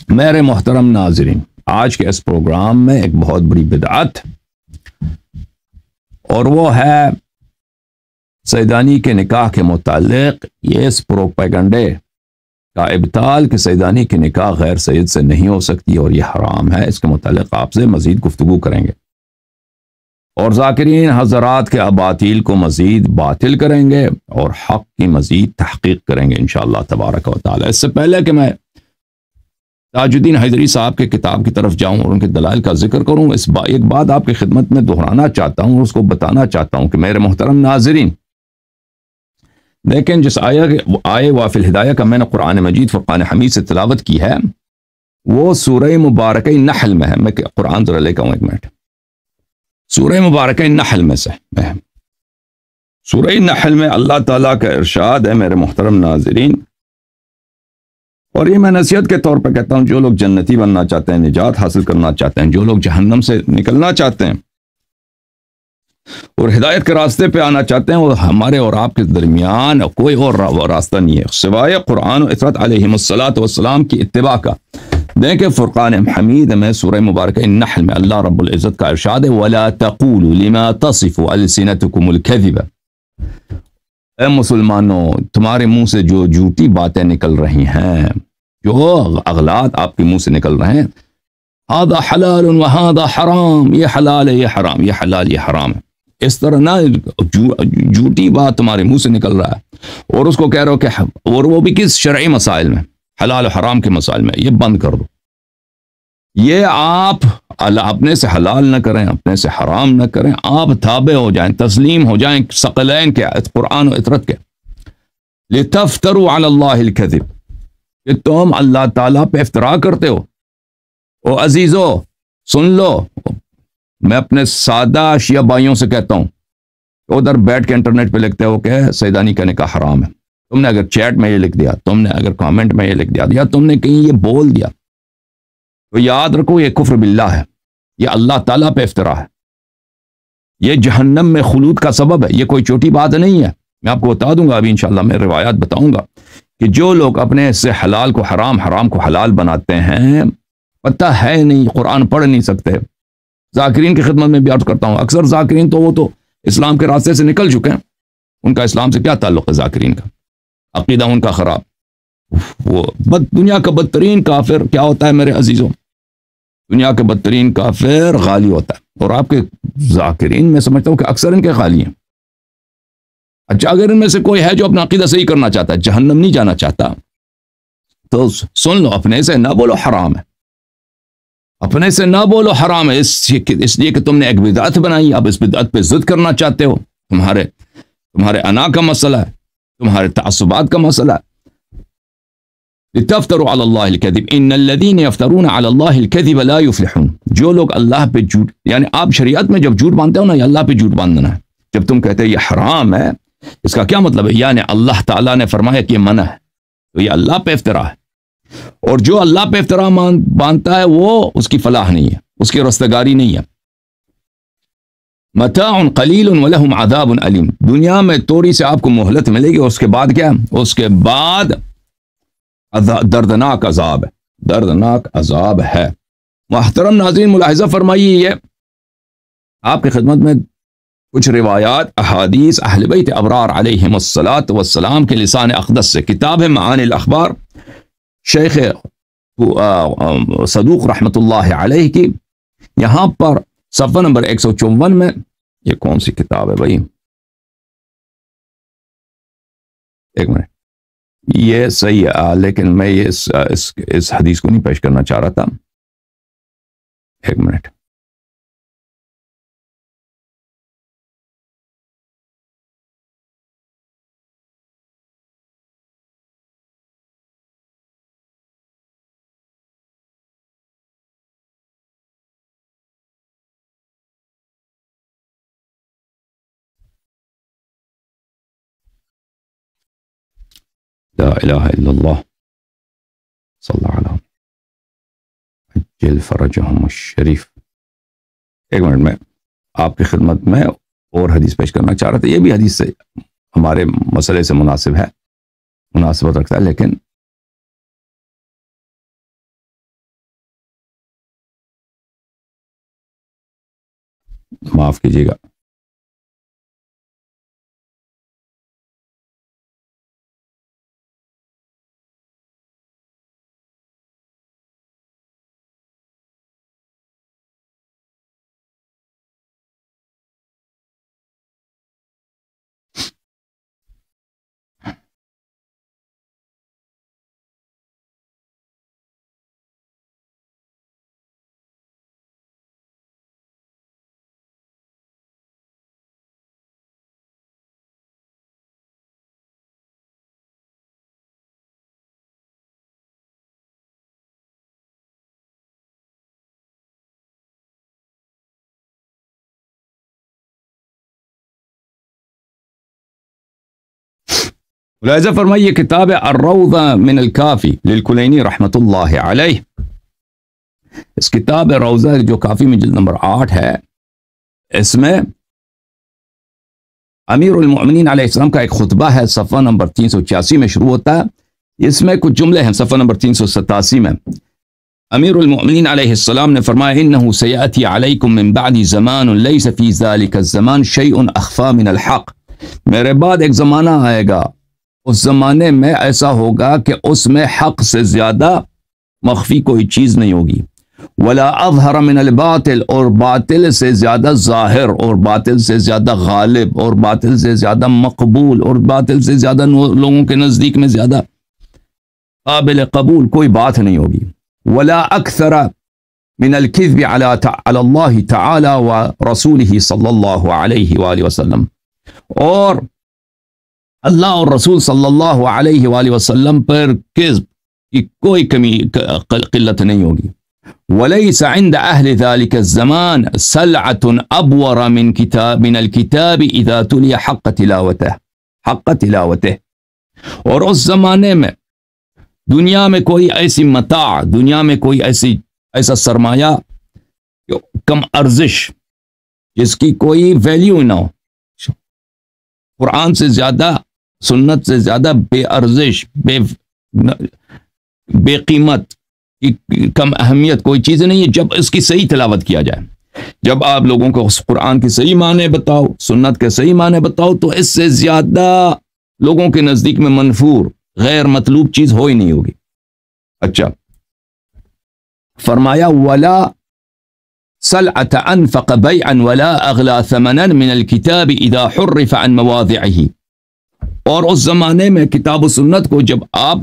میرے محترم ناظرین، آج کے اس پروگرام میں ایک بہت بڑی بدعت، اور وہ ہے سیدانی کے نکاح کے متعلق یہ اس پروپیگنڈے کا ابطال کہ سیدانی کی نکاح غیر سید سے نہیں ہو سکتی اور یہ حرام ہے۔ اس کے متعلق آپ سے مزید گفتگو کریں گے اور ذاکرین حضرات کے اباطیل کو مزید باطل کریں گے اور حق کی مزید تحقیق کریں گے انشاءاللہ تبارک و تعالی۔ اس سے پہلے کہ میں تاج الدین حیدری صاحب کے کتاب کی طرف جاؤں اور ان کے دلائل کا ذکر کروں، ایک بات آپ کی خدمت میں دہرانا چاہتا ہوں اور اس کو بتانا چاہتا ہوں کہ میرے محترم ناظرین لیکن جس آیے وافی الہدایہ کا میں نے قرآن مجید فرقان حمید سے تلاوت کی ہے وہ سورہ مبارکہ نحل میں ہے۔ میں قرآن ذرا لے کے آؤں ایک منٹ۔ سورہ مبارکہ نحل میں سے ہے۔ سورہ نحل میں اللہ تعالیٰ کا ارشاد ہے میرے محترم ناظرین، اور یہ میں نصیحت کے طور پر کہتا ہوں، جو لوگ جنتی بننا چاہتے ہیں، نجات حاصل کرنا چاہتے ہیں، جو لوگ جہنم سے نکلنا چاہتے ہیں اور ہدایت کے راستے پہ آنا چاہتے ہیں، وہ ہمارے اور آپ کے درمیان کوئی اور راستہ نہیں ہے سوائے قرآن و اطاعت علیہم الصلاۃ والسلام کی اتباع کا۔ دیکھیں فرقان حمید میں سورہ مبارکہ نحل میں اللہ رب العزت کا ارشاد ہے وَلَا تَقُولُوا لِمَا تَصِفُ أَلْسِنَتُكُمُ الْكَذِبَ، اے مسلمانوں تمہارے منہ سے جو جھوٹی باتیں نکل رہی ہیں، جو اغلاط آپ کے منہ سے نکل رہے ہیں، هذا حلال وهذا حرام، یہ حلال ہے یہ حرام، یہ حلال یہ حرام ہے، اس طرح نہ جھوٹی بات تمہارے منہ سے نکل رہا ہے اور اس کو کہہ رہے ہو کہ اور وہ بھی کس شرعی مسائل میں، حلال و حرام کے مسائل میں، یہ بند کر دو۔ یہ آپ اپنے سے حلال نہ کریں، اپنے سے حرام نہ کریں، آپ تابع ہو جائیں، تسلیم ہو جائیں ثقلین کے قرآن و اطرت کے۔ لِتَفْتَرُوا عَلَى اللَّهِ الْكَذِبِ، کہ تم اللہ تعالیٰ پہ افتراء کرتے ہو۔ او عزیزو سن لو، میں اپنے سادہ شیعہ بھائیوں سے کہتا ہوں، ادھر بیٹھ کے انٹرنیٹ پہ لکھتے ہو کہ سیدانی کا نکاح حرام ہے، تم نے اگر چیٹ میں یہ لکھ دیا، تم نے اگر کامنٹ میں یہ لکھ دیا یا تم نے کہیں یہ بول دیا تو یاد رکھو یہ کفر باللہ ہے، یہ اللہ تعالیٰ پہ افتراء ہے، یہ جہنم میں خلود کا سبب ہے، یہ کوئی چھوٹی بات نہیں ہے۔ میں آپ کو بتا دوں گا ابھی انشاءاللہ، میں روایات بتاؤں گا کہ جو لوگ اپنے سے حلال کو حرام، حرام کو حلال بناتے ہیں، پتہ ہے نہیں، قرآن پڑھ نہیں سکتے۔ ذاکرین کی خدمت میں بھی عرض کرتا ہوں، اکثر ذاکرین تو وہ تو اسلام کے راستے سے نکل چکے ہیں، ان کا اسلام سے کیا تعلق ہے؟ ذاکرین کا عقیدہ ان کا خراب، وہ دنیا کا بدترین کافر کیا ہوتا ہے میرے عزیزوں؟ دنیا کے بدترین کافر غالی ہوتا ہے، اور آپ کے ذاکرین میں سمجھتا ہوں کہ اکثر ان کے غالی ہیں۔ اچھا اگر ان میں سے کوئی ہے جو اپنا عقیدہ صحیح کرنا چاہتا ہے، جہنم نہیں جانا چاہتا، تو سن لو، اپنے سے نہ بولو حرام ہے، اپنے سے نہ بولو حرام ہے، اس لیے کہ تم نے ایک بدعت بنائی، اب اس بدعت پہ ضد کرنا چاہتے ہو، تمہارے انا کا مسئلہ ہے، تمہارے تعصبات کا مسئلہ ہے۔ لِتَفْتَرُوا عَلَى اللَّهِ الْكَذِبَ إِنَّ الَّذِينَ يَفْتَرُونَ عَلَى اللَّهِ الْكَذِبَ لَا يُفْلِحُونَ، جو لوگ اللہ پہ جھوٹ، یعنی آپ شریعت میں جب جھوٹ باندھتے ہو نا، یہ اللہ پہ جھوٹ باندھنا ہے۔ جب تم کہتے ہیں یہ حرام ہے، اس کا کیا مطلب ہے؟ یعنی اللہ تعالیٰ نے فرمایا کہ یہ منع ہے، تو یہ اللہ پہ افتراء ہے، اور جو اللہ پہ افتراء باندھتا ہے وہ اس کی فلاح نہیں ہے، اس کی رستگاری نہیں ہے۔ متاع قلیل ولہم عذاب علیم، دنیا میں تھوڑی سے آپ کو مہلت ملے گی، اور اس کے بعد کیا؟ اس کے بعد دردناک عذاب ہے، دردناک عذاب ہے۔ محترم ناظرین ملاحظہ فرمائیے، یہ آپ کی خدمت میں کچھ روایات احادیث اہل بیت ابرار علیہم الصلاۃ والسلام کے لسان اقدس سے، کتاب ہے معانی الاخبار شیخ صدوق رحمۃ اللہ علیہ کی، یہاں پر صفحہ نمبر 154 میں، یہ کون سی کتاب ہے بھائی؟ ایک منٹ، یہ صحیح ہے لیکن میں یہ اس حدیث کو نہیں پیش کرنا چاہ رہا تھا، ایک منٹ۔ لا الہ الا اللہ صلی اللہ علیہ عجل فرجہم الشریف۔ ایک منٹ میں آپ کی خدمت میں اور حدیث پیش کرنا چاہ رہا تھا، یہ بھی حدیث سے ہمارے مسئلے سے مناسبت رکھتا ہے، لیکن معاف کیجیے گا. ملاحظہ فرمائیے کتاب الروضہ من الکافی للکلینی رحمۃ اللہ علیہ. اس کتاب روضہ جو کافی میں جلد نمبر 8 ہے، اس میں امیر المؤمنین علیہ السلام کا ایک خطبہ ہے، صفحہ نمبر 386 میں شروع ہوتا ہے. اس میں کچھ جملے ہیں صفحہ نمبر 387 میں. امیر المؤمنین علیہ السلام نے فرمایا انہ سیأتی علیکم من بعد زمان لیس فی ذلک الزمان شیء اخفی من الحق. میرے بعد ایک زمانہ آئے گا، اس زمانے میں ایسا ہوگا کہ اس میں حق سے زیادہ مخفی کوئی چیز نہیں ہوگی. ولا اظہر من الباطل، اور باطل سے زیادہ ظاہر، اور باطل سے زیادہ غالب، اور باطل سے زیادہ مقبول، اور باطل سے زیادہ لوگوں کے نزدیک میں زیادہ قابل قبول کوئی بات نہیں ہوگی. ولا اکثر من الكذب على اللہ تعالی ورسولہ صلی اللہ علیہ وآلہ وسلم، اور اللہ اور رسول صلی اللہ علیہ وآلہ وسلم پر کذب کی کوئی کمی قلت نہیں ہوگی. ولیس عند اہل ذلك الزمان سلعة ابور من الكتاب اذا تلی حق تلاوته. اور اس زمانے میں دنیا میں کوئی ایسی متاع، دنیا میں کوئی ایسا سرمایہ کم ارزش جس کی کوئی ویلیو نہ ہو، قرآن سے زیادہ، سنت سے زیادہ بے ارزش، بے قیمت، کم اہمیت کوئی چیز نہیں ہے جب اس کی صحیح تلاوت کیا جائے. جب آپ لوگوں کو اس قرآن کی صحیح معنی بتاؤ، سنت کے صحیح معنی بتاؤ، تو اس سے زیادہ لوگوں کے نزدیک میں منفور، غیر مطلوب چیز ہو ہی نہیں ہوگی. اچھا، فرمایا ولا سلعة انفق بیعا ولا اغلا ثمنا من الكتاب اذا حرف عن مواضعه. اور اس زمانے میں کتاب و سنت کو جب آپ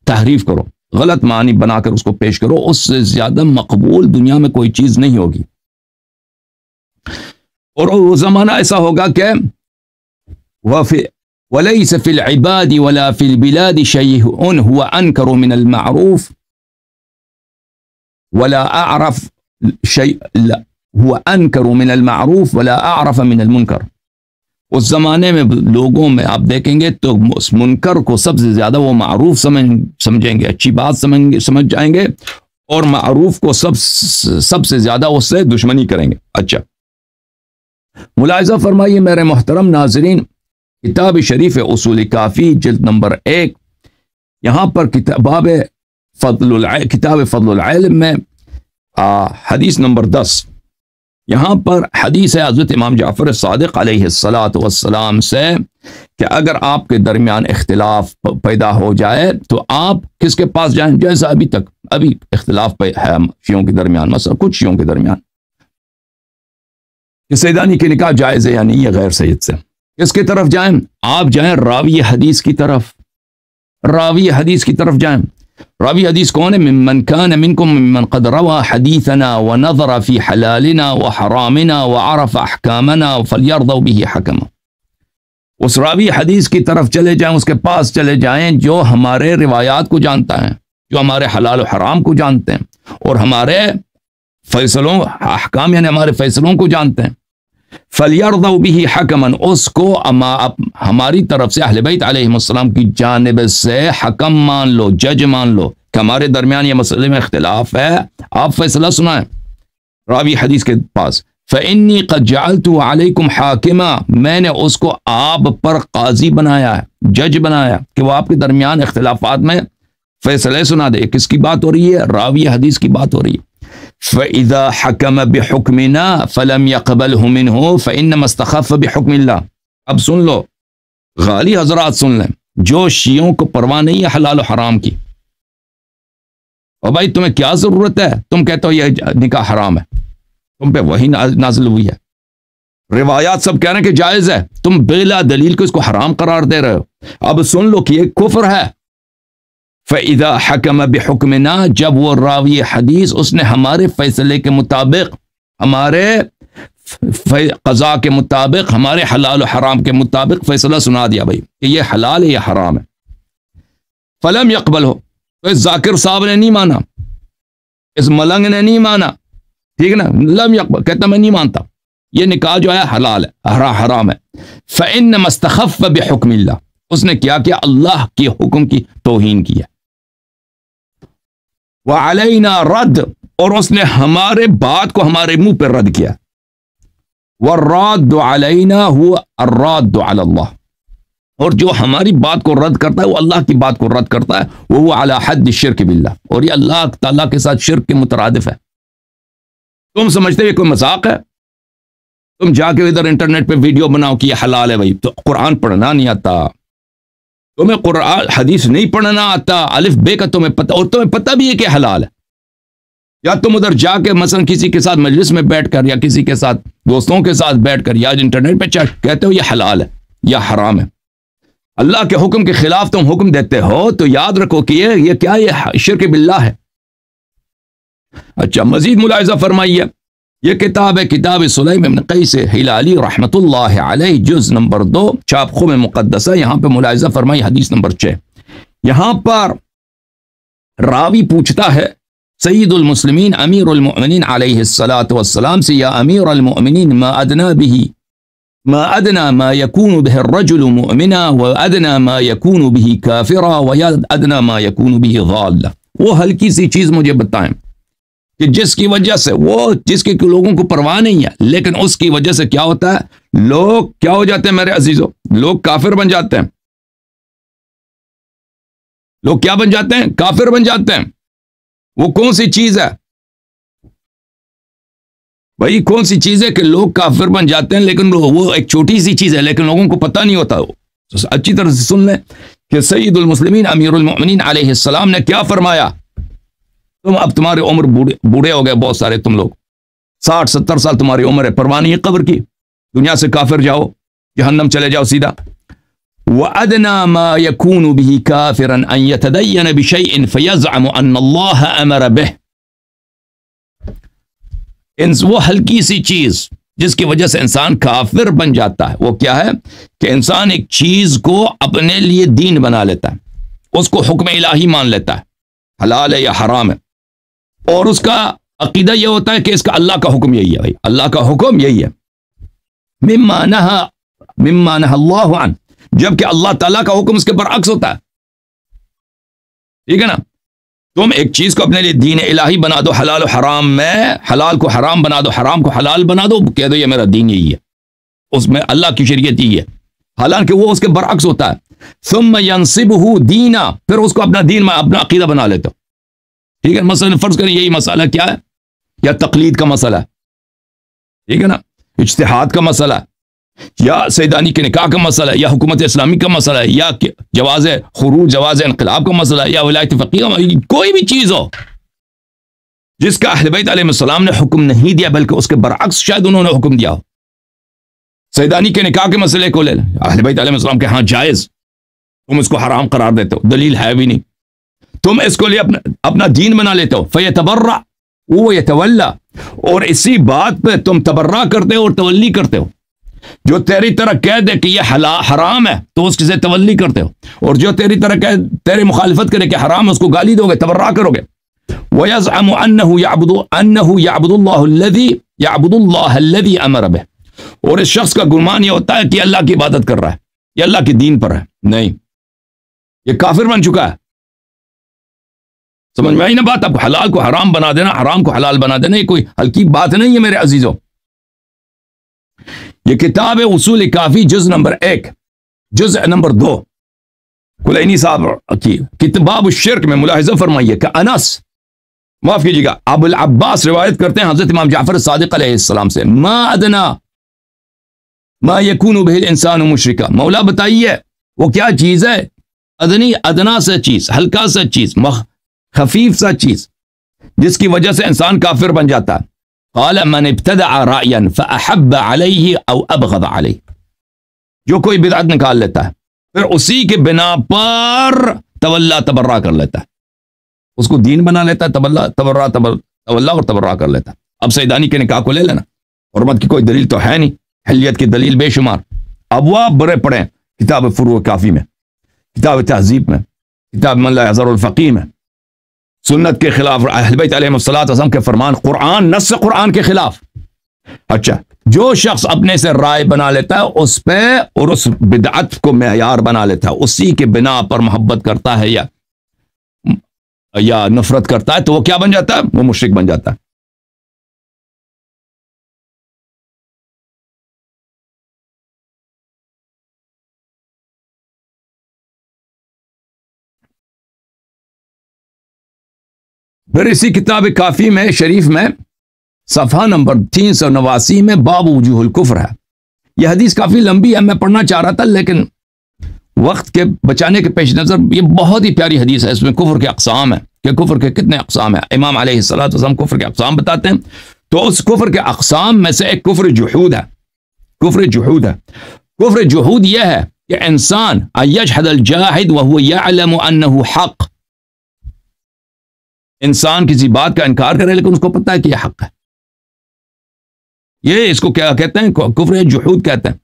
تحریف کرو، غلط معنی بنا کر اس کو پیش کرو، اس سے زیادہ مقبول دنیا میں کوئی چیز نہیں ہوگی. اور وہ زمانہ ایسا ہوگا کہ وَلَيْسَ فِي الْعِبَادِ وَلَا فِي الْبِلَادِ شَيْءٌ هُوَ أَنْكَرُ مِنَ الْمَعْرُوفِ وَلَا أَعْرَفَ هُوَ أَنْكَرُ مِنَ الْمَعْرُوفِ وَلَا أَعْرَفَ مِنَ الْمُنْكَرِ. اس زمانے میں لوگوں میں آپ دیکھیں گے تو اس منکر کو سب سے زیادہ وہ معروف سمجھیں گے، اچھی بات سمجھ جائیں گے، اور معروف کو سب سے زیادہ اس سے دشمنی کریں گے. اچھا، ملاحظہ فرمائیے میرے محترم ناظرین، کتاب شریف اصول کافی جلد نمبر 1، یہاں پر کتاب فضل العلم میں حدیث نمبر 10، یہاں پر حدیث ہے حضرت امام جعفر صادق علیہ السلام سے کہ اگر آپ کے درمیان اختلاف پیدا ہو جائے تو آپ کس کے پاس جائیں؟ جیسا ابھی اختلاف ہے شیعوں کے درمیان، مثلا کچھ شیعوں کے درمیان کہ سیدانی کی نکاح جائز ہے یا نہیں، یہ غیر سید سے، کس کی طرف جائیں؟ آپ جائیں راوی حدیث کی طرف. راوی حدیث کی طرف جائیں. راوی حدیث کون ہے؟ ممن کان منکم ممن قد روا حدیثنا ونظر فی حلالنا وحرامنا وعرف احکامنا فلیرضوا به حکما. اس راوی حدیث کی طرف چلے جائیں، اس کے پاس چلے جائیں جو ہمارے روایات کو جانتا ہے، جو ہمارے حلال و حرام کو جانتے ہیں، اور ہمارے فیصلوں، احکام یعنی ہمارے فیصلوں کو جانتے ہیں. فَلْيَرْضَوْا بِهِ حَكَمًا، اس کو ہماری طرف سے اہل بیت علیہ السلام کی جانب سے حکم مان لو، جج مان لو کہ ہمارے درمیان یہ مسئلے میں اختلاف ہے، آپ فیصلہ سنائیں راوی حدیث کے پاس. فَإِنِّي قَدْ جَعَلْتُ عَلَيْكُمْ حَاكِمًا، میں نے اس کو آپ پر قاضی بنایا ہے، جج بنایا کہ وہ آپ کے درمیان اختلافات میں فیصلے سنا دے. کس کی بات ہو رہی ہے؟ راوی حدیث کی بات ہو رہی ہے. فَإِذَا حَكَمَ بِحُكْمِنَا فَلَمْ يَقْبَلْهُ مِنْهُ فَإِنَّمَا اسْتَخَفَّ بِحُكْمِ اللَّهِ. اب سن لو غالی حضرات سن لیں، جو شیعوں کو پرواہ نہیں ہے حلال و حرام کی، اور بھائی تمہیں کیا ضرورت ہے، تم کہتے ہو یہ نکاح حرام ہے، تم پہ وہی نازل ہوئی ہے، روایات سب کہہ رہے ہیں کہ جائز ہے، تم بلا دلیل کو اس کو حرام قرار دے رہے ہو. اب سن لو کہ یہ کفر ہے. فَإِذَا حَكَمَ بِحُكْمِنَا، جب وہ راوی حدیث اس نے ہمارے فیصلے کے مطابق، ہمارے قضاء کے مطابق، ہمارے حلال و حرام کے مطابق فیصلہ سنا دیا بھائی کہ یہ حلال ہے یہ حرام ہے، فلم یقبل ہو، تو اس ذاکر صاحب نے نہیں مانا، اس ملنگ نے نہیں مانا، ٹھیک ہے نا، لم یقبل کہتا میں نہیں مانتا، یہ نکاح جو ہے حلال ہے حرام ہے. فَإِنَّمَا اسْتَخَفَّ بِحُكْمِ اللَّهِ، اس نے کیا کیا، اللہ کے حکم کی توہین کی ہے. وَعَلَيْنَا رَدْ، اور اس نے ہمارے بات کو ہمارے منہ پر رد کیا. وَالرَّادُّ عَلَيْنَا هُوَ الرَّادُّ عَلَى اللَّهِ، اور جو ہماری بات کو رد کرتا ہے وہ اللہ کی بات کو رد کرتا ہے، وہ عَلَى حَدِّ الشِّرْكِ بِاللَّهِ، اور یہ اللہ تعالیٰ کے ساتھ شرک کے مترادف ہے. تم سمجھتے ہو یہ کوئی مذاق ہے؟ تم جا کے ادھر انٹرنیٹ پہ ویڈیو بناؤ کہ یہ حلال ہے بھائی، تو قرآن پڑھنا نہیں آتا، تمہیں قرآن حدیث نہیں پڑھنا آتا، الف بے کا تمہیں پتہ، اور تمہیں پتہ بھی ہے کہ حلال ہے، یا تم ادھر جا کے مثلا کسی کے ساتھ مجلس میں بیٹھ کر یا کسی کے ساتھ دوستوں کے ساتھ بیٹھ کر یا انٹرنیٹ پہ کہتے ہو یہ حلال ہے یا حرام ہے. اللہ کے حکم کے خلاف تم حکم دیتے ہو تو یاد رکھو کہ یہ کیا، یہ شرک باللہ ہے. اچھا مزید ملاحظہ فرمائیے، یہ کتاب ہے کتاب سلیم بن قیس ہلالی رحمۃ اللہ علیہ، جز نمبر 2، چھاپ خم مقدسہ. یہاں پہ ملاحظہ فرمائی حدیث نمبر 6. یہاں پر راوی پوچھتا ہے سید المسلمین امیر المؤمنین علیہ الصلاۃ والسلام سے، یا امیر المؤمنین ما ادنا ما يكون به الرجل مؤمنا وادنا ما يكون به كافرا وادنا ما يكون به ضالا. وہ ہلکی سی چیز مجھے بتائیں کہ جس کی وجہ سے وہ، جس کے لوگوں کو پرواہ نہیں ہے، لیکن اس کی وجہ سے کیا ہوتا ہے، لوگ کیا ہو جاتے ہیں میرے عزیزوں، لوگ کافر بن جاتے ہیں. لوگ کیا بن جاتے ہیں، کافر بن جاتے ہیں. وہ کون سی چیز ہے بھائی، کون سی چیز ہے کہ لوگ کافر بن جاتے ہیں، لیکن وہ ایک چھوٹی سی چیز ہے لیکن لوگوں کو پتہ نہیں ہوتا. اچھی طرح سے سن لیں کہ سید المسلمین امیر المؤمنین علیہ السلام نے کیا فرمایا. تم اب تمہاری عمر بوڑھے ہو گئے، بہت سارے تم لوگ 60-70 سال تمہاری عمر ہے، پرواہ نہیں ہے قبر کی، دنیا سے کافر جاؤ، جہنم چلے جاؤ سیدھا. وَأَدْنَا مَا يَكُونُ بِهِ كَافِرًا أَن يَتَدَيَّنَ بِشَيْءٍ فَيَزْعَمُ أَنَّ اللَّهَ أَمَرَ بِهِ. وہ ہلکی سی چیز جس کی وجہ سے انسان کافر بن جاتا ہے، وہ کیا ہے کہ انسان ایک چیز کو اپنے لیے دین بنا لیتا ہے، اس کو حکم الہی مان لیتا ہے، حلال ہے یا حرام ہے، اور اس کا عقیدہ یہ ہوتا ہے کہ اس کا اللہ کا حکم یہی ہے، بھائی اللہ کا حکم یہی ہے. مما نہى اللہ عنہ، جبکہ اللہ تعالیٰ کا حکم اس کے برعکس ہوتا ہے. ٹھیک ہے نا، تم ایک چیز کو اپنے لیے دین الہی بنا دو، حلال و حرام میں حلال کو حرام بنا دو، حرام کو حلال بنا دو، کہہ دو یہ میرا دین یہی ہے، اس میں اللہ کی شریعت یہی ہے، حالانکہ وہ اس کے برعکس ہوتا ہے. ثم ينصبه دینا، پھر اس کو اپنا دین میں اپنا عقیدہ بنا لیتے ہو. ٹھیک ہے، مثلا فرض کریں یہی مسئلہ کیا ہے، یا تقلید کا مسئلہ ہے، ٹھیک ہے نا، اجتہاد کا مسئلہ ہے، یا سیدانی کے نکاح کا مسئلہ ہے، یا حکومت اسلامی کا مسئلہ ہے، یا جواز خروج، جواز انقلاب کا مسئلہ ہے، یا ولایت فقیہ، کوئی بھی چیز ہو جس کا اہل بیت علیہ السلام نے حکم نہیں دیا بلکہ اس کے برعکس شاید انہوں نے حکم دیا ہو. سیدانی کے نکاح کے مسئلے کو لے لیں، اہل بیت علیہ السلام کے ہاں جائز، تم اس کو حرام قرار دیتے ہو، دلیل ہے بھی نہیں، تم اس کو لے اپنا دین بنا لیتے ہو. فیتبرع ویتولی، اور اسی بات پہ تم تبرع کرتے ہو اور تولی کرتے ہو. جو تیری طرح کہہ دے کہ یہ حرام ہے تو اس سے تولی کرتے ہو، اور جو تیری طرح کہہ تیری مخالفت کرے کہ حرام ہے اس کو گالی دو گے، تبرع کرو گے. وَيَزْعَمُ أَنَّهُ يَعْبُدُ اللَّهَ الَّذِي أَمَرَ بِهِ، اور اس شخص کا گمان یہ ہوتا ہے کہ اللہ کی عبادت کر رہا ہے، یہ اللہ کے دین پر ہے. نہیں، یہ کافر بن چکا ہے. سمجھ میں آئی نا بات؟ اب حلال کو حرام بنا دینا، حرام کو حلال بنا دینا، یہ کوئی ہلکی بات نہیں ہے میرے عزیزوں. یہ کتاب ہے اصول کافی، جز نمبر 1، جز نمبر 2، کلینی صاحب کی کتاب الشرک میں ملاحظہ فرمائیے کہ انس معاف کیجیے گا، ابو العباس روایت کرتے ہیں حضرت امام جعفر صادق علیہ السلام سے، ما ادنا ما یکون بہ الانسان مشرکا، مولا بتائیے وہ کیا چیز ہے، ادنی ادنا سا چیز، ہلکا سا چیز، خفیف سا چیز جس کی وجہ سے انسان کافر بن جاتا ہے. قال من ابتدع رأیا فاحب علیہ او ابغض علیہ، جو کوئی بدعت نکال لیتا ہے پھر اسی کے بنا پر تولا تبرہ کر لیتا ہے، اس کو دین بنا لیتا ہے، تولا اور تبرہ کر لیتا ہے. اب سیدانی کے نکاح کو لے لینا، حرمت کی کوئی دلیل تو ہے نہیں، حلیت کی دلیل بے شمار، ابواب بڑے پڑھیں، کتاب فروع کافی میں، کتاب تہذیب میں، کتاب من لا یحذر الفقیہ میں، سنت کے خلاف، اہل بیت علیہم الصلوۃ والسلام کے فرمان، قرآن، نص قرآن کے خلاف. اچھا، جو شخص اپنے سے رائے بنا لیتا ہے اس پہ اور اس بدعت کو معیار بنا لیتا ہے، اسی کے بنا پر محبت کرتا ہے یا نفرت کرتا ہے، تو وہ کیا بن جاتا ہے؟ وہ مشرک بن جاتا ہے. پھر اسی کتاب کافی میں شریف میں صفحہ نمبر 389 میں باب وجوہ الکفر ہے. یہ حدیث کافی لمبی ہے، میں پڑھنا چاہ رہا تھا لیکن وقت کے بچانے کے پیش نظر یہ بہت ہی پیاری حدیث ہے. اس میں کفر کے اقسام ہیں کہ کفر کے کتنے اقسام ہیں، امام علیہ الصلوۃ والسلام کفر کے اقسام بتاتے ہیں. تو اس کفر کے اقسام میں سے ایک کفر جحود ہے. کفر جحود ہے. کفر جحود یہ ہے کہ انسان یجحد الجاحد وهو يعلم انه حق، انسان کسی بات کا انکار کرے لیکن اس کو پتہ ہے کہ یہ حق ہے. یہ اس کو کیا کہتے ہیں؟ کفر جحود کہتے ہیں.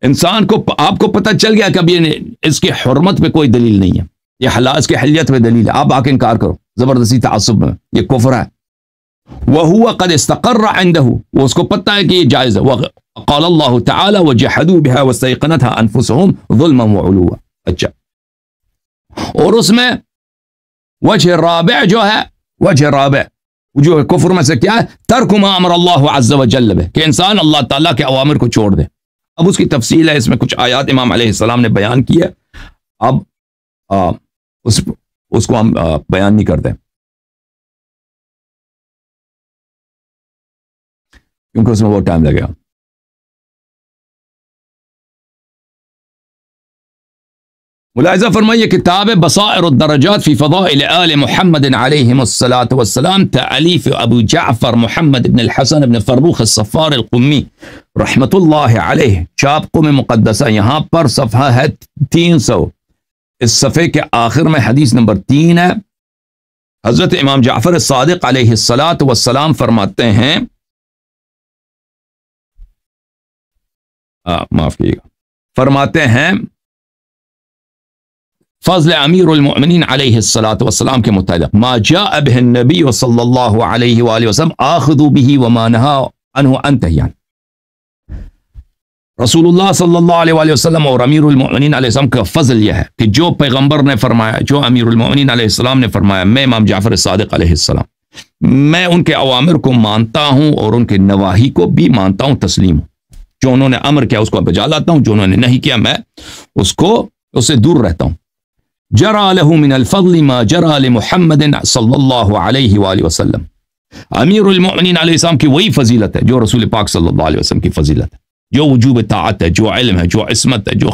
انسان کو، آپ کو پتہ چل گیا کہ اب یہ اس کی حرمت پہ کوئی دلیل نہیں ہے، یہ حلال، اس کی حلیت پہ دلیل ہے، آپ آ کے انکار کرو زبردستی تعصب میں، یہ کفر ہے. وَهُوَ قَدْ اسْتَقَرَّ عِنْدَهُ، وہ اس کو پتہ ہے کہ یہ جائز ہے. قال اللہ تعالی وَجَحَدُوا بِهَا وَاسْتَيْقَنَتْهَا أَنفُسُهُمْ ظُلْمًا وَعُلُوًّا. اچھا، اور اس میں وجہ رابع جو ہے، وجہ رابع جو ہے کفر میں سے کیا ہے؟ ترک ما امر اللہ عز وجل بہ، کہ انسان اللہ تعالیٰ کے اوامر کو چھوڑ دے. اب اس کی تفصیل ہے، اس میں کچھ آیات امام علیہ السلام نے بیان کی ہے، اب اس کو ہم بیان نہیں کرتے کیونکہ اس میں بہت ٹائم لگے گا. ملاحظہ فرمائیے، کتاب بصائر الدرجات فی فضائل آل محمد علیہم الصلاۃ والسلام، تألیف ابو جعفر محمد بن الحسن بن فروخ الصفار القمی رحمت اللہ علیہ، چاپ قم مقدسہ. یہاں پر صفحہ ہے 300، اس صفحے کے آخر میں حدیث نمبر 3 ہے. حضرت امام جعفر صادق علیہ الصلاۃ والسلام فرماتے ہیں، معاف کیجیے گا، فرماتے ہیں فضل امیر المؤمنین علیہ الصلاۃ والسلام کے متعلق، ما جاء به النبی صلی اللہ علیہ وآلہ وسلم آخذوا به وما نهى عنه انتهیان. رسول اللہ صلی اللہ علیہ وآلہ وسلم اور امیر المؤمنین علیہ السلام کا فضل یہ ہے کہ جو پیغمبر نے فرمایا، جو امیر المؤمنین علیہ السلام نے فرمایا، میں امام جعفر صادق علیہ السلام، میں ان کے اوامر کو مانتا ہوں اور ان کے نواہی کو بھی مانتا ہوں، تسلیم ہوں. جو انہوں نے امر کیا اس کو بجا لاتا ہوں، جو انہوں نے نہیں کیا میں اس سے دور رہتا ہوں. جرى له من الفضل ما جرى لمحمد صلی اللہ علیہ وآلہ وسلم. امیر المؤمنین علیہ السلام کی وہی فضیلت ہے جو رسول پاک صلی اللہ علیہ وسلم کی فضیلت ہے، جو وجوب طاعت ہے، جو علم ہے، جو عصمت ہے، جو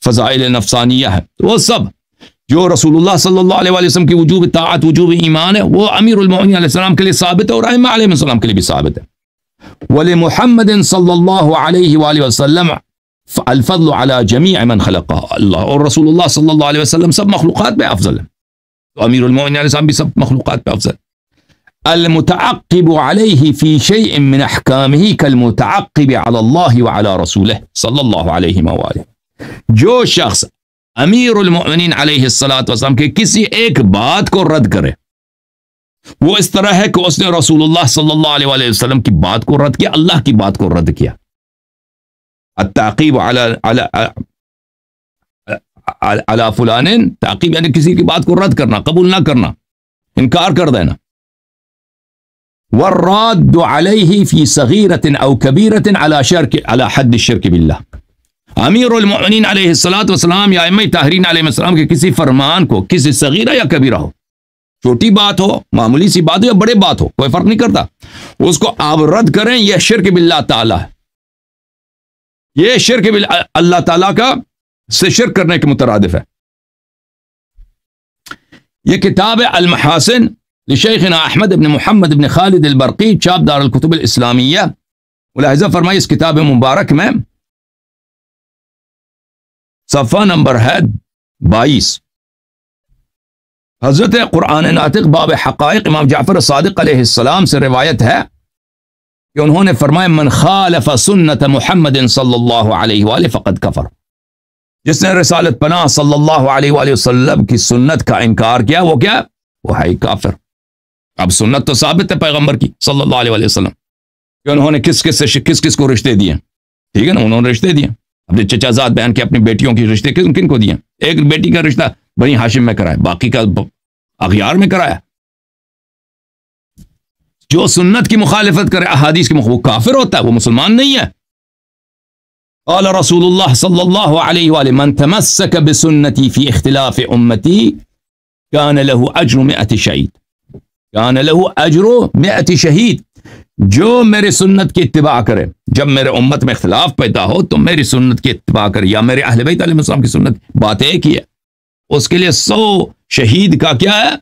فضائل نفسانیہ ہے، وہ سب جو رسول اللہ صلی اللہ علیہ وسلم کی وجوب طاعت، وجوب ایمان ہے، وہ امیر المؤمنین علیہ السلام کے لیے ثابت ہے اور ائمہ علیہ السلام کے لیے بھی ثابت ہے. ولمحمد صلی اللہ علیہ وآلہ وسلم الفضل على جميع من خلق اللہ، اور رسول اللہ صلی اللہ علیہ وسلم سب مخلوقات پہ افضل ہے، تو امیر المؤمنین علیہ السلام بھی سب مخلوقات پہ افضل. المتعقب علیہ فی شیء من احکامہ کالمتعقب علی اللہ وعلی رسولہ صلی اللہ علیہ وآلہ. جو شخص امیر المؤمنین علیہ الصلاۃ والسلام کے کسی ایک بات کو رد کرے، وہ اس طرح ہے کہ اس نے رسول اللہ صلی اللہ علیہ وآلہ وسلم کی بات کو رد کیا، اللہ کی بات کو رد کیا. التعقیب علی فلان، تعقیب یعنی کسی کی بات کو رد کرنا، قبول نہ کرنا، انکار کر دینا. والراد علیہ فی صغیرۃ او کبیرۃ علی حد الشرک باللہ. امیر المؤمنین علیہ الصلاۃ والسلام یا ائمہ طاہرین علیہ السلام کے کسی فرمان کو، کسی صغیرہ یا کبیرہ ہو، چھوٹی بات ہو، معمولی سی بات ہو یا بڑے بات ہو، کوئی فرق نہیں کرتا، اس کو آپ رد کریں، یہ شرک باللہ تعالی ہے، یہ شرک اللہ تعالیٰ کا سے شرک کرنے کے مترادف ہے۔ یہ کتاب ہے المحاسن لشیخنا احمد بن محمد بن خالد البرقی، چاپ دار الکتب الاسلامیہ۔ ملاحظہ فرمائیے اس کتاب مبارک میں صفحہ نمبر ہے 22، حضرت قرآن ناطق باب حقائق امام جعفر صادق علیہ السلام سے روایت ہے کہ انہوں نے فرمایا من خالف سنت محمد صلی اللہ علیہ وآلہ فقد کفر، جس نے رسالت پناہ صلی اللہ علیہ وآلہ وسلم کی سنت کا انکار کیا، وہ کیا؟ وہ ہے کافر۔ اب سنت تو ثابت ہے پیغمبر کی صلی اللہ علیہ وآلہ وسلم کہ انہوں نے کس کس کو رشتے دیے، ٹھیک ہے نا، انہوں نے رشتے دیے، اپنے چچا زاد بیان کے اپنی بیٹیوں کی رشتے کن کو دیے؟ ایک بیٹی کا رشتہ بنی ہاشم میں کرایا، باقی کا اغیار میں کرایا۔ جو سنت کی مخالفت کرے، احادیث کی مخالفت، وہ کافر ہوتا ہے، وہ مسلمان نہیں ہے۔ قال رسول اللہ صلی اللہ علیہ وآلہ من تمسک بسنتی فی اختلاف امتی کان له اجر 100 شہید، کان له اجر 100 شہید۔ جو میری سنت کی اتباع کرے، جب میرے امت میں اختلاف پیدا ہو تو میری سنت کی اتباع کرے، یا میرے اہل بیت علیہ السلام کی سنت، بات ایک ہی ہے، اس کے لیے 100 شہید کا کیا ہے؟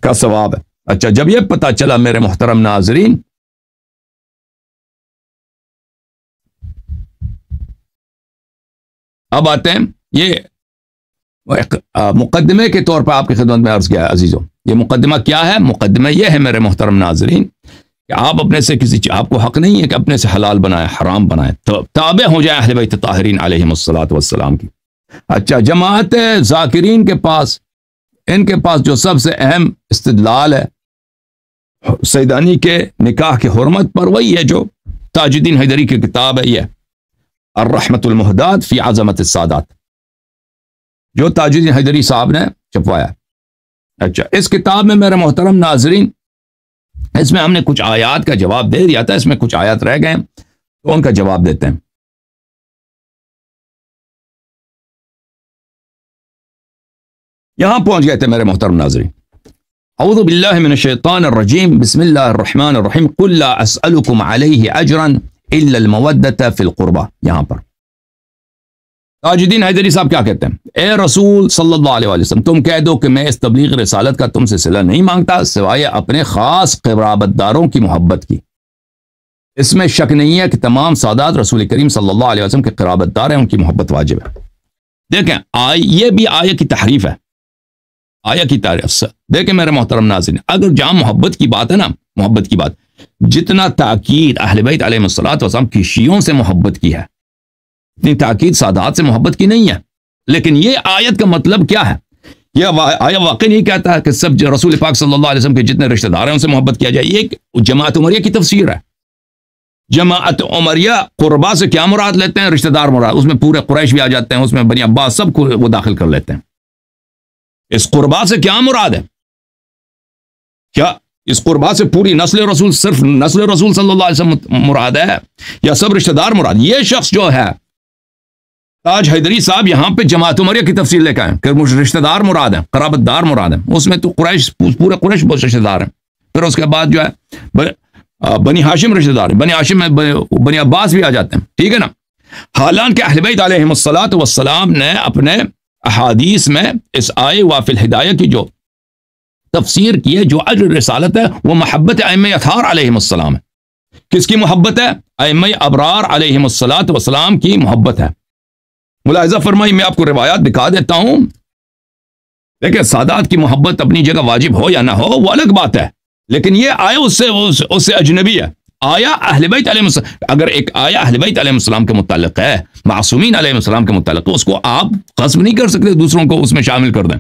کا ثواب ہے۔ اچھا، جب یہ پتا چلا میرے محترم ناظرین، اب آتے ہیں یہ مقدمے کے طور پر آپ کی خدمت میں عرض کیا ہے عزیزوں۔ یہ مقدمہ کیا ہے؟ مقدمہ یہ ہے میرے محترم ناظرین کہ آپ اپنے سے کسی چیز، آپ کو حق نہیں ہے کہ اپنے سے حلال بنائیں، حرام بنائیں، تو تابع ہو جائیں اہل بیت طاہرین علیہم الصلاۃ والسلام کی۔ اچھا، جماعت ذاکرین کے پاس، ان کے پاس جو سب سے اہم استدلال ہے سیدانی کے نکاح کی حرمت پر، وہی ہے جو تاج الدین حیدری کی کتاب ہے، یہ الرحمت المہدات فی عظمت السادات، جو تاج الدین حیدری صاحب نے چھپوایا۔ اچھا، اس کتاب میں میرے محترم ناظرین، اس میں ہم نے کچھ آیات کا جواب دے دیا تھا، اس میں کچھ آیات رہ گئے تو ان کا جواب دیتے ہیں۔ یہاں پہنچ گئے تھے میرے محترم ناظرین۔ اعوذ باللہ من الشیطان الرجیم، بسم اللہ الرحمن الرحیم، قل لا اسألکم علیہ اجرا الا المودۃ فی القربہ۔ یہاں پر تاج الدین حیدری صاحب کیا کہتے ہیں؟ اے رسول صلی اللہ علیہ وسلم، تم کہہ دو کہ میں اس تبلیغ رسالت کا تم سے صلہ نہیں مانگتا سوائے اپنے خاص قرابت داروں کی محبت کی۔ اس میں شک نہیں ہے کہ تمام سادات رسول کریم صلی اللہ علیہ وسلم کے قرابت دار ہیں، ان کی محبت واجب ہے۔ دیکھیں، یہ بھی آیت کی تحریف ہے، آیت کی تعریف۔ دیکھیں میرے محترم ناظرین، اگر جہاں محبت کی بات ہے نا، محبت کی بات، جتنا تاکید اہل بیت علیہ الصلوۃ والسلام کی شیعوں سے محبت کی ہے، اتنی تاکید سادات سے محبت کی نہیں ہے۔ لیکن یہ آیت کا مطلب کیا ہے؟ یہ آیت واقعی نہیں کہتا ہے کہ سب رسول پاک صلی اللہ علیہ وسلم کے جتنے رشتہ دار ہیں ان سے محبت کیا جائے۔ یہ جماعت عمریہ کی تفسیر ہے۔ جماعت عمریہ قربا سے کیا مراد لیتے ہیں؟ رشتہ دار مراد، اس میں پورے قریش بھی آ جاتے ہیں، اس میں بنی عباس سب کو وہ داخل کر لیتے ہیں۔ اس قربا سے کیا مراد ہے؟ کیا اس قربا سے پوری نسل رسول، صرف نسل رسول صلی اللہ علیہ وسلم مراد ہے، یا سب رشتہ دار مراد؟ یہ شخص جو ہے تاج حیدری صاحب یہاں پہ جماعت عمریہ کی تفصیل لے کے آئے کہ رشتہ دار مراد ہیں، قرابت دار مراد ہیں، اس میں تو قریش، پورے قریش بہت رشتہ دار ہیں۔ پھر اس کے بعد جو ہے بنی ہاشم رشتہ دار ہیں، بنی ہاشم میں بنی عباس بھی آ جاتے ہیں، ٹھیک ہے نا۔ حالانکہ اہل بیت علیہم الصلوۃ والسلام نے اپنے احادیث میں اس آئے وافی الہدایہ کی جو تفسیر کی ہے، جو اجر رسالت ہے، وہ محبت ائمہ اطہار علیہم السلام ہے۔ کس کی محبت ہے؟ ائمہ ابرار علیہم الصلوۃ والسلام کی محبت ہے۔ ملاحظہ فرمائی، میں آپ کو روایات دکھا دیتا ہوں۔ دیکھیں، سادات کی محبت اپنی جگہ واجب ہو یا نہ ہو وہ الگ بات ہے، لیکن یہ آیا اس سے اجنبی ہے۔ آیا اہل بیت علیہ السلام، اگر ایک آیا اہل بیت علیہ السلام کے متعلق ہے، معصومین علیہ السلام کے متعلق، تو اس کو آپ غصب نہیں کر سکتے دوسروں کو اس میں شامل کر دیں۔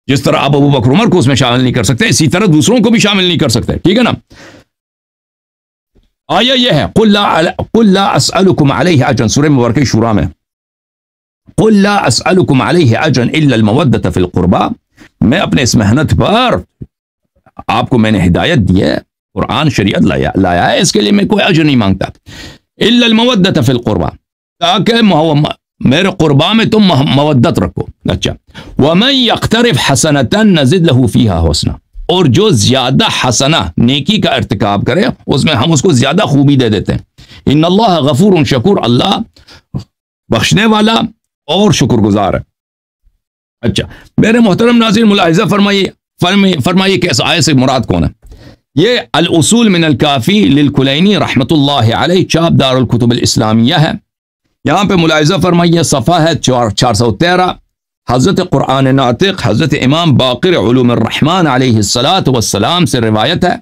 جس طرح آپ ابو بکر عمر کو اس میں شامل نہیں کر سکتے، اسی طرح دوسروں کو بھی شامل نہیں کر سکتے، ٹھیک ہے نا۔ آیا یہ ہے قل لا اسألکم علیہ اجرا، سورہ مبارکہ شورا میں، قل لا اسألکم علیہ اجرا الا المودۃ فی القربى، میں اپنے اس محنت پر آپ کو میں نے ہدایت دی ہے، قرآن شریعت لایا ہے، اس کے لیے میں کوئی اجر نہیں مانگتا، الا المودۃ فی القربى، تاکہ میرے قربا میں تم مودت رکھو، اچھا وَمَن يَقْتَرِفْ حَسَنَةً نَزِدْ لَهُ فِيهَا حُسْنًا، اور جو زیادہ حسنہ نیکی کا ارتکاب کرے اس میں ہم اس کو زیادہ خوبی دے دیتے ہیں۔ ان اللہ غفور شکور، اللہ بخشنے والا اور شکر گزار ہے۔ اچھا میرے محترم ناظرین ملاحظہ فرمائیے کہ اس آیت سے مراد کون ہے؟ یہ الاصول من الکافی للکلینی رحمۃ اللہ علیہ، چاپ دار الکتب الاسلامیہ ہے۔ یہاں پہ ملاحظہ فرمائیے صفحہ ہے 413، حضرت قرآن ناطق حضرت امام باقر علوم الرحمن علیہ الصلاۃ والسلام سے روایت ہے۔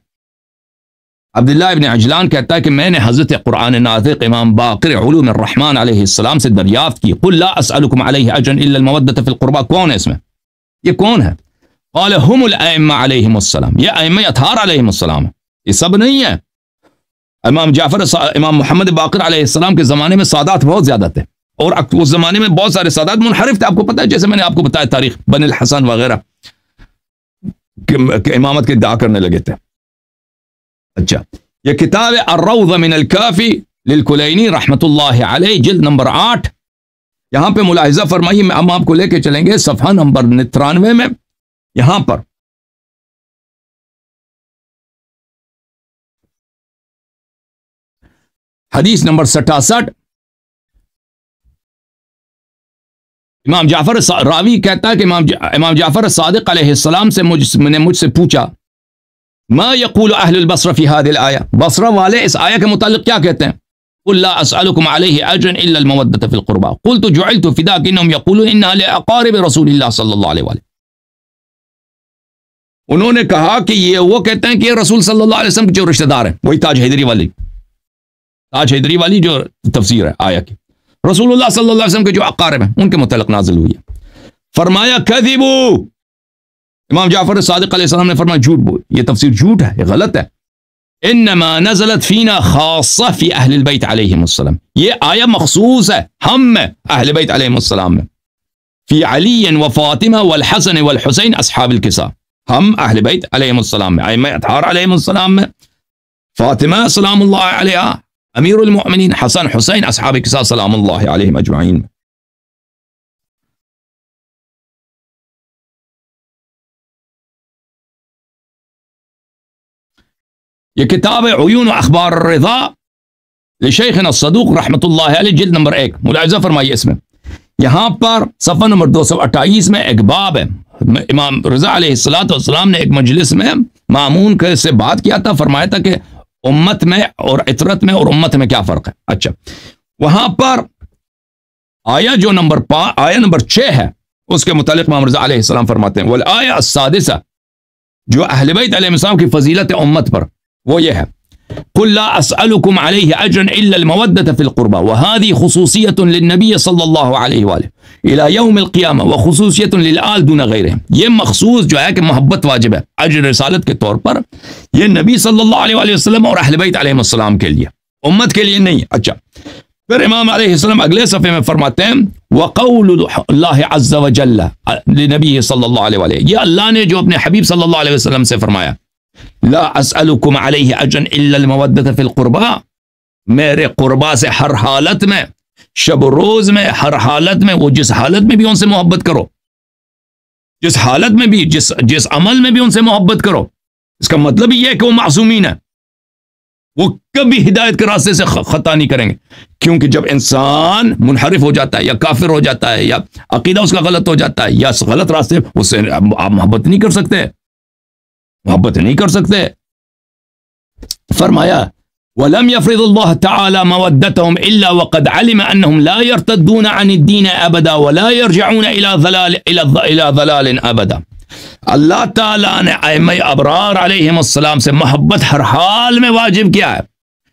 عبداللہ ابن عجلان کہتا ہے کہ میں نے حضرت قرآن ناطق امام باقر علوم الرحمن علیہ السلام سے دریافت کی، قل لا اسألکم علیہ اجرا الا المودۃ فی القربى، کون ہے اس میں؟ یہ کون ہے؟ قال هم الائمہ علیہم السلام، یہ ائمہ اطہار علیہم السلام ہے، یہ سب نہیں ہے۔ امام محمد باقر علیہ السلام کے زمانے میں سادات بہت زیادہ تھے، اور اس زمانے میں بہت سارے سادات منحرف تھے، آپ کو پتہ ہے، جیسے میں نے آپ کو بتایا تاریخ بن الحسن وغیرہ کہ امامت کے ادعا کرنے لگے تھے۔ اچھا یہ کتاب الروضہ من الکافی للکلینی رحمۃ اللہ علیہ، جلد نمبر 8، یہاں پہ ملاحظہ فرمائیے، ہم آپ کو لے کے چلیں گے صفحہ نمبر 93 میں، یہاں پر حدیث نمبر 67، امام جعفر راوی کہتا ہے کہ امام جعفر صادق علیہ السلام سے مجھ سے پوچھا ما یقول اہل البصرہ فی هذه الآیہ، بصرہ والے اس آیہ کے متعلق کیا کہتے ہیں؟ قل لا اسألکم علیہ اجرا الا المودۃ فی القربى قلت جعلت فداک انہم یقولون انہا لاقارب رسول اللہ صلی اللہ علیہ وآلہ۔ انہوں نے کہا کہ یہ وہ کہتے ہیں کہ یہ رسول صلی اللہ علیہ وسلم کے جو رشتہ دار ہیں، وہی تاج حیدری والی جو تفسیر ہے آیہ کی، رسول اللہ صلی اللہ علیہ وسلم کے جو اقارب ہیں ان کے متعلق نازل ہوئی ہے۔ فرمایا کذبو، امام جعفر صادق علیہ السلام نے فرمایا جھوٹ بول، یہ تفسیر جھوٹ ہے، یہ غلط ہے۔ انما نزلت فینا خاصہ فی اہل البیت علیہم السلام، یہ آیہ مخصوص ہے ہم میں، اہل بیت علیہم السلام میں، فی علی و فاطمہ والحسن والحسین اصحاب الکساء، ہم اہل بیت علیہم السلام میں، ائمہ اطہار علیہم السلام میں، فاطمہ سلام اللہ علیہا امیر المؤمنین، حسن حسین اصحاب کساء سلام اللہ علیہم اجمعین۔ یہ کتاب عیون و اخبار الرضا لشیخنا الصدوق رحمۃ اللہ علیہ، جلد نمبر 1، ملاحظہ فرمائیے اس میں، یہاں پر صفحہ نمبر 228 میں ایک باب ہے، امام رضا علیہ السلام نے ایک مجلس میں مامون سے بات کیا تھا، فرمایا تھا کہ امت میں اور عطرت میں اور امت میں کیا فرق ہے۔ اچھا وہاں پر آیہ جو آیہ نمبر 6 ہے، اس کے متعلق امام رضا علیہ السلام فرماتے ہیں والآیہ السادسہ، جو اہل بیت علیہ السلام کی فضیلت امت پر، وہ یہ ہے قل لا اسألکم علیہ اجرا الا المودۃ فی القربى وهذه خصوصیۃ للنبی صلی اللہ علیہ وآلہ الى یوم القیامہ وخصوصیۃ للآل دون غیرہم، یہ مخصوص جو ہے کہ محبت واجب ہے اجر رسالت کے طور پر، یہ نبی صلی اللہ علیہ وآلہ وسلم اور اہل بیت علیہ السلام کے لیے، امت کے لیے نہیں۔ اچھا پھر امام علیہ السلام اگلے صفحے میں فرماتے ہیں وقول اللہ عز وجل لنبی صلی اللہ علیہ وآلہ، یہ اللہ نے جو اپنے حبیب صلی اللہ علیہ وسلم سے فرمایا لا اسألکم علیہ اجرا الا المودۃ فی القربى، میرے قربا سے ہر حالت میں، شب و روز میں، ہر حالت میں، وہ جس حالت میں بھی ان سے محبت کرو، جس حالت میں بھی، جس عمل میں بھی ان سے محبت کرو، اس کا مطلب یہ ہے کہ وہ معصومین ہیں، وہ کبھی ہدایت کے راستے سے خطا نہیں کریں گے، کیونکہ جب انسان منحرف ہو جاتا ہے یا کافر ہو جاتا ہے یا عقیدہ اس کا غلط ہو جاتا ہے یا غلط راستے، اس سے آپ محبت نہیں کر سکتے، محبت نہیں کر سکتے۔ فرمایا وَلَمْ يَفْرِضُ اللَّهُ تَعَالَى مَوَدَّتَهُمْ إِلَّا وَقَدْ عَلِمَ أَنَّهُمْ لَا يَرْتَدُّونَ عَنِ الدِّينِ أَبَدًا وَلَا يَرْجَعُونَ إِلَى ضَلَالٍ أَبَدًا، اللہ تعالیٰ نے ائمہ ابرار علیہم السلام سے محبت ہر حال میں واجب کیا ہے،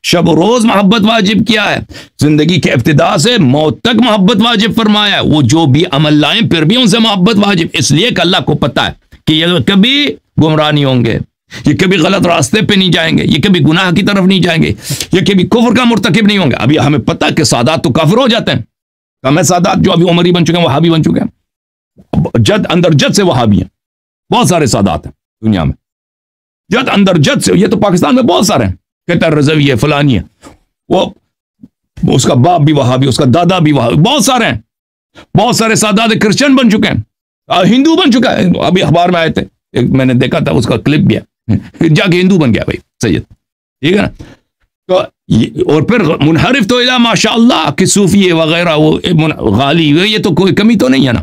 شب و روز محبت واجب کیا ہے، زندگی کے ابتدا سے موت تک محبت واجب فرمایا ہے، وہ جو بھی عمل لائیں پھر بھی ان سے محبت واجب، اس لیے کہ اللہ کو پتہ ہے کہ یہ کبھی گمراہ نہیں ہوں گے، یہ کبھی غلط راستے پہ نہیں جائیں گے، یہ کبھی گناہ کی طرف نہیں جائیں گے، یہ کبھی کفر کا مرتکب نہیں ہوں گے۔ ابھی ہمیں پتہ کہ سادات تو کافر ہو جاتے ہیں، کم ہے سادات جو ابھی عمری بن چکے ہیں، وہابی بن چکے ہیں، جد اندر جد سے وہابی ہیں، بہت سارے سادات ہیں دنیا میں، جد اندر جد سے، یہ تو پاکستان میں بہت سارے ہیں، کہتا رضوی ہے، فلانی ہے، وہ اس کا باپ بھی وہابی، اس کا دادا بھی وہابی، بہت سارے ہیں، بہت سارے سادات کرسچن بن چکے ہیں، ہندو بن چکا ہے، ابھی اخبار میں آئے تھے، ایک میں نے دیکھا تھا اس کا کلپ بھی ہے، جا کے ہندو بن گیا بھائی سید، ٹھیک ہے نا. تو اور پھر منحرف تو الا ماشاء اللہ کہ صوفی وغیرہ وہ غالی، یہ تو کوئی کمی تو نہیں ہے نا،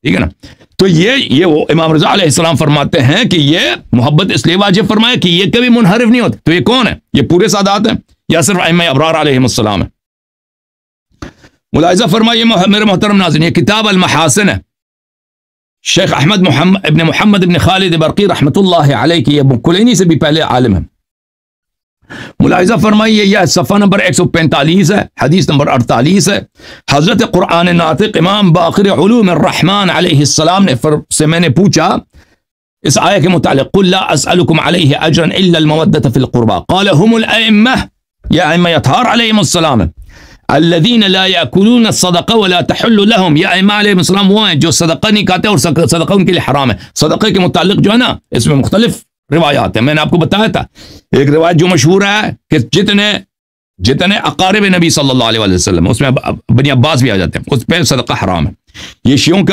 ٹھیک ہے نا. تو یہ وہ امام رضا علیہ السلام فرماتے ہیں کہ یہ محبت اس لیے واجب فرمایا کہ یہ کبھی منحرف نہیں ہوتے. تو یہ کون ہے؟ یہ پورے سادات ہیں یا صرف ائمہ ابرار علیہم السلام ہے؟ ملاحظہ فرمائیے میرے محترم ناظرین، یہ کتاب المحاسن ہے، شیخ احمد ابن محمد ابن خالد برقی رحمۃ اللہ علیہ کی، یہ کلینی سے بھی پہلے عالم ہے. ملاحظہ فرمائیے یہ صفحہ نمبر 145 ہے، حدیث نمبر 48 ہے. حضرت قرآن ناطق امام باقر علوم الرحمن علیہ السلام سے میں نے پوچھا اس آیہ کے متعلق، قل لا اسألکم علیہ اجرا الا المودۃ فی القربى قال هم الائمہ، یہ ائمہ اطہار علیہم السلام الذین لا یاکلون الصدقہ ولا تحل لهم، یہ ائمہ علیہم السلام وہ ہیں جو صدقہ نہیں کھاتے اور صدقہ ان کے لیے حرام ہے. صدقے کے متعلق جو ہے نا اس میں مختلف روایات ہیں، میں نے آپ کو بتایا تھا. ایک روایت جو مشہور ہے کہ جتنے اقارب نبی صلی اللہ علیہ وسلم، اس میں بنی عباس بھی آ جاتے ہیں، اس پہ صدقہ حرام ہے. یہ شیعوں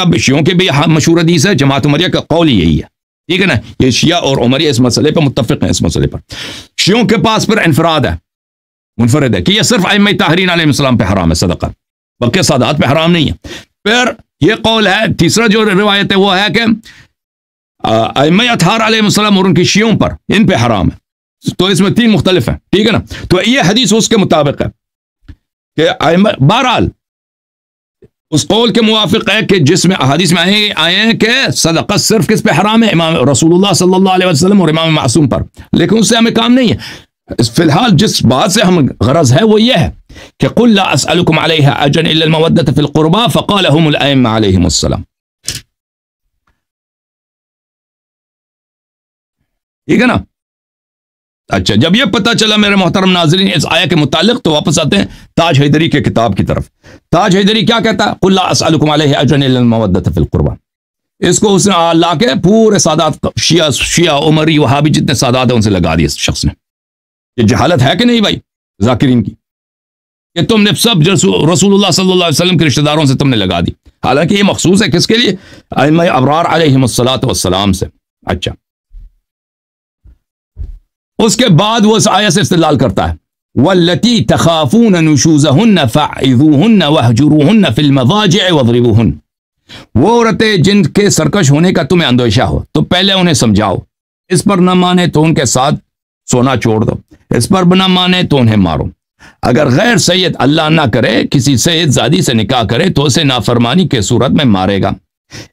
کے بھی مشہور حدیث ہے، جماعت عمریہ کا قول یہی ہے، ٹھیک ہے نا. یہ شیعہ اور عمریہ اس مسئلے پہ متفق ہیں. اس مسئلے پر شیعوں کے پاس پر انفراد ہے، منفرد ہے کہ یہ صرف ائمہ طاہرین علیہ السلام پہ حرام ہے صدقہ، بلکہ سادات پہ حرام نہیں ہے. پھر یہ قول ہے، تیسرا جو روایت ہے وہ ہے کہ ائمہ اطہار علیہ السلام اور ان کی شیعوں پر، ان پہ حرام ہے. تو اس میں 3 مختلف ہیں، ٹھیک ہے نا. تو یہ حدیث اس کے مطابق ہے کہ بہرحال اس قول کے موافق ہے کہ جس میں احادیث میں آئے ہیں کہ صدقہ صرف کس پہ حرام ہے؟ امام رسول اللہ صلی اللہ علیہ وسلم اور امام معصوم پر. لیکن اس سے ہمیں کام نہیں ہے. فی الحال جس بات سے ہم غرض ہے وہ یہ ہے کہ قل لا اسألکم علیہ اجرا الا المودۃ فی القربى فقال هم الائمہ علیہم السلام، ٹھیک ہے نا. اچھا، جب یہ پتہ چلا میرے محترم ناظرین اس آیہ کے متعلق، تو واپس آتے ہیں تاج حیدری کے کتاب کی طرف. تاج حیدری کیا کہتا ہے؟ قل لا اسألکم علیہ اجرا الا المودۃ فی القربى. اس کو اس نے لا کے پورے سادات، شیعہ عمری وہابی جتنے سادات ہیں ان سے لگا دی اس شخص نے. یہ جہالت ہے کہ نہیں بھائی ذاکرین کی، کہ تم نے سب رسول اللہ صلی اللہ علیہ وسلم کے رشتہ داروں سے تم نے لگا دی، حالانکہ یہ مخصوص ہے کس کے لیے؟ ائمہ ابرار علیہم السلام سے. اچھا، اس کے بعد وہ اس آیت سے استدلال کرتا ہے، واللتی تخافون نشوزہن فاعظوہن واہجروہن فی المضاجع واضربوہن. وہ عورتیں جن کے سرکش ہونے کا تمہیں اندیشہ ہو تو پہلے انہیں سمجھاؤ، اس پر نہ مانے تو ان کے ساتھ سونا چھوڑ دو، اس پر نہ مانے تو انہیں مارو. اگر غیر سید اللہ نہ کرے کسی سید زادی سے نکاح کرے تو اسے نافرمانی کے صورت میں مارے گا.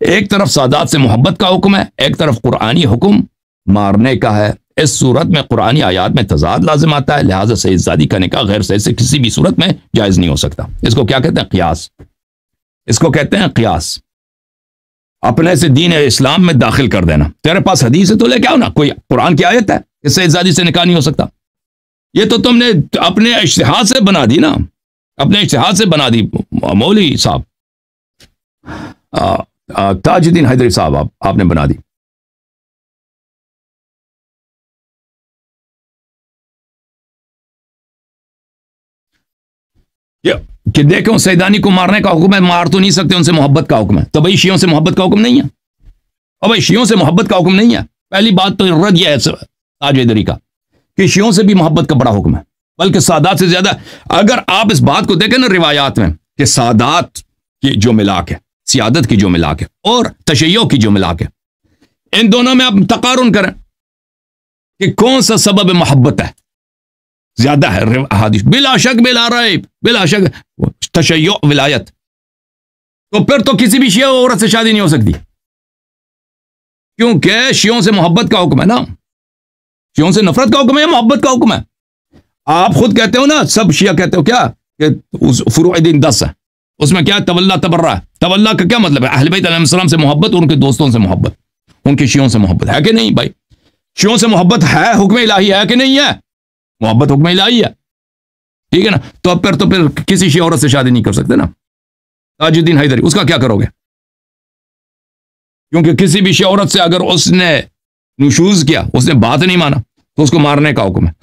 ایک طرف سادات سے محبت کا حکم ہے، ایک طرف قرآنی حکم مارنے کا ہے. اس صورت میں قرآنی آیات میں تضاد لازم آتا ہے، لہٰذا سید زادی کا نکاح غیر سید سے کسی بھی صورت میں جائز نہیں ہو سکتا. اس کو کیا کہتے ہیں؟ قیاس. اس کو کہتے ہیں قیاس. اپنے سے دین اسلام میں داخل کر دینا. تیرے پاس حدیث ہے تو لے کے آؤ نا، کوئی قرآن کی آیت ہے کہ سید زادی سے نکاح نہیں ہو سکتا. یہ تو تم نے اپنے اجتہاد سے بنا دی نا، اپنے اجتہاد سے بنا دی. مولوی صاحب تاج الدین حیدری صاحب آپ نے بنا دی. کہ دیکھو سیدانی کو مارنے کا حکم ہے، مار تو نہیں سکتے، ان سے محبت کا حکم ہے. تو بھائی شیعوں سے محبت کا حکم نہیں ہے، اور بھائی شیعوں سے محبت کا حکم نہیں ہے. پہلی بات تو رد یہ ہے تاج حیدری کا کہ شیعوں سے بھی محبت کا بڑا حکم ہے، بلکہ سادات سے زیادہ. اگر آپ اس بات کو دیکھیں نا روایات میں کہ سادات کی جو ملاک ہے، سیادت کی جو ملاک ہے اور تشیع کی جو ملاک ہے، ان دونوں میں آپ تقارن کریں کہ کون سا سبب محبت ہے زیادہ ہے. احادیث بلا شک بلا ریب بلا شک تشیع ولایت. تو پھر تو کسی بھی شیعہ عورت سے شادی نہیں ہو سکتی، کیونکہ شیعوں سے محبت کا حکم ہے نا. شیعوں سے نفرت کا حکم ہے، محبت کا حکم ہے. آپ خود کہتے ہو نا، سب شیعہ کہتے ہو کیا کہ فروع دین 10 ہے، اس میں کیا تولا تبرہ ہے. تولا کا کیا مطلب ہے؟ اہل بیت علیہ السلام سے محبت، ان کے دوستوں سے محبت، ان کے شیعوں سے محبت ہے کہ نہیں بھائی؟ شیعوں سے محبت ہے، حکم الہی ہے کہ نہیں ہے؟ محبت حکم الہی ہے، ٹھیک ہے نا. تو اب پھر کسی شیعہ عورت سے شادی نہیں کر سکتے نا. تاج الدین حیدری اس کا کیا کرو گے؟ کیونکہ کسی بھی شیعہ عورت سے اگر اس نے نشوز کیا، اس نے بات نہیں مانا، تو اس کو مارنے کا حکم ہے.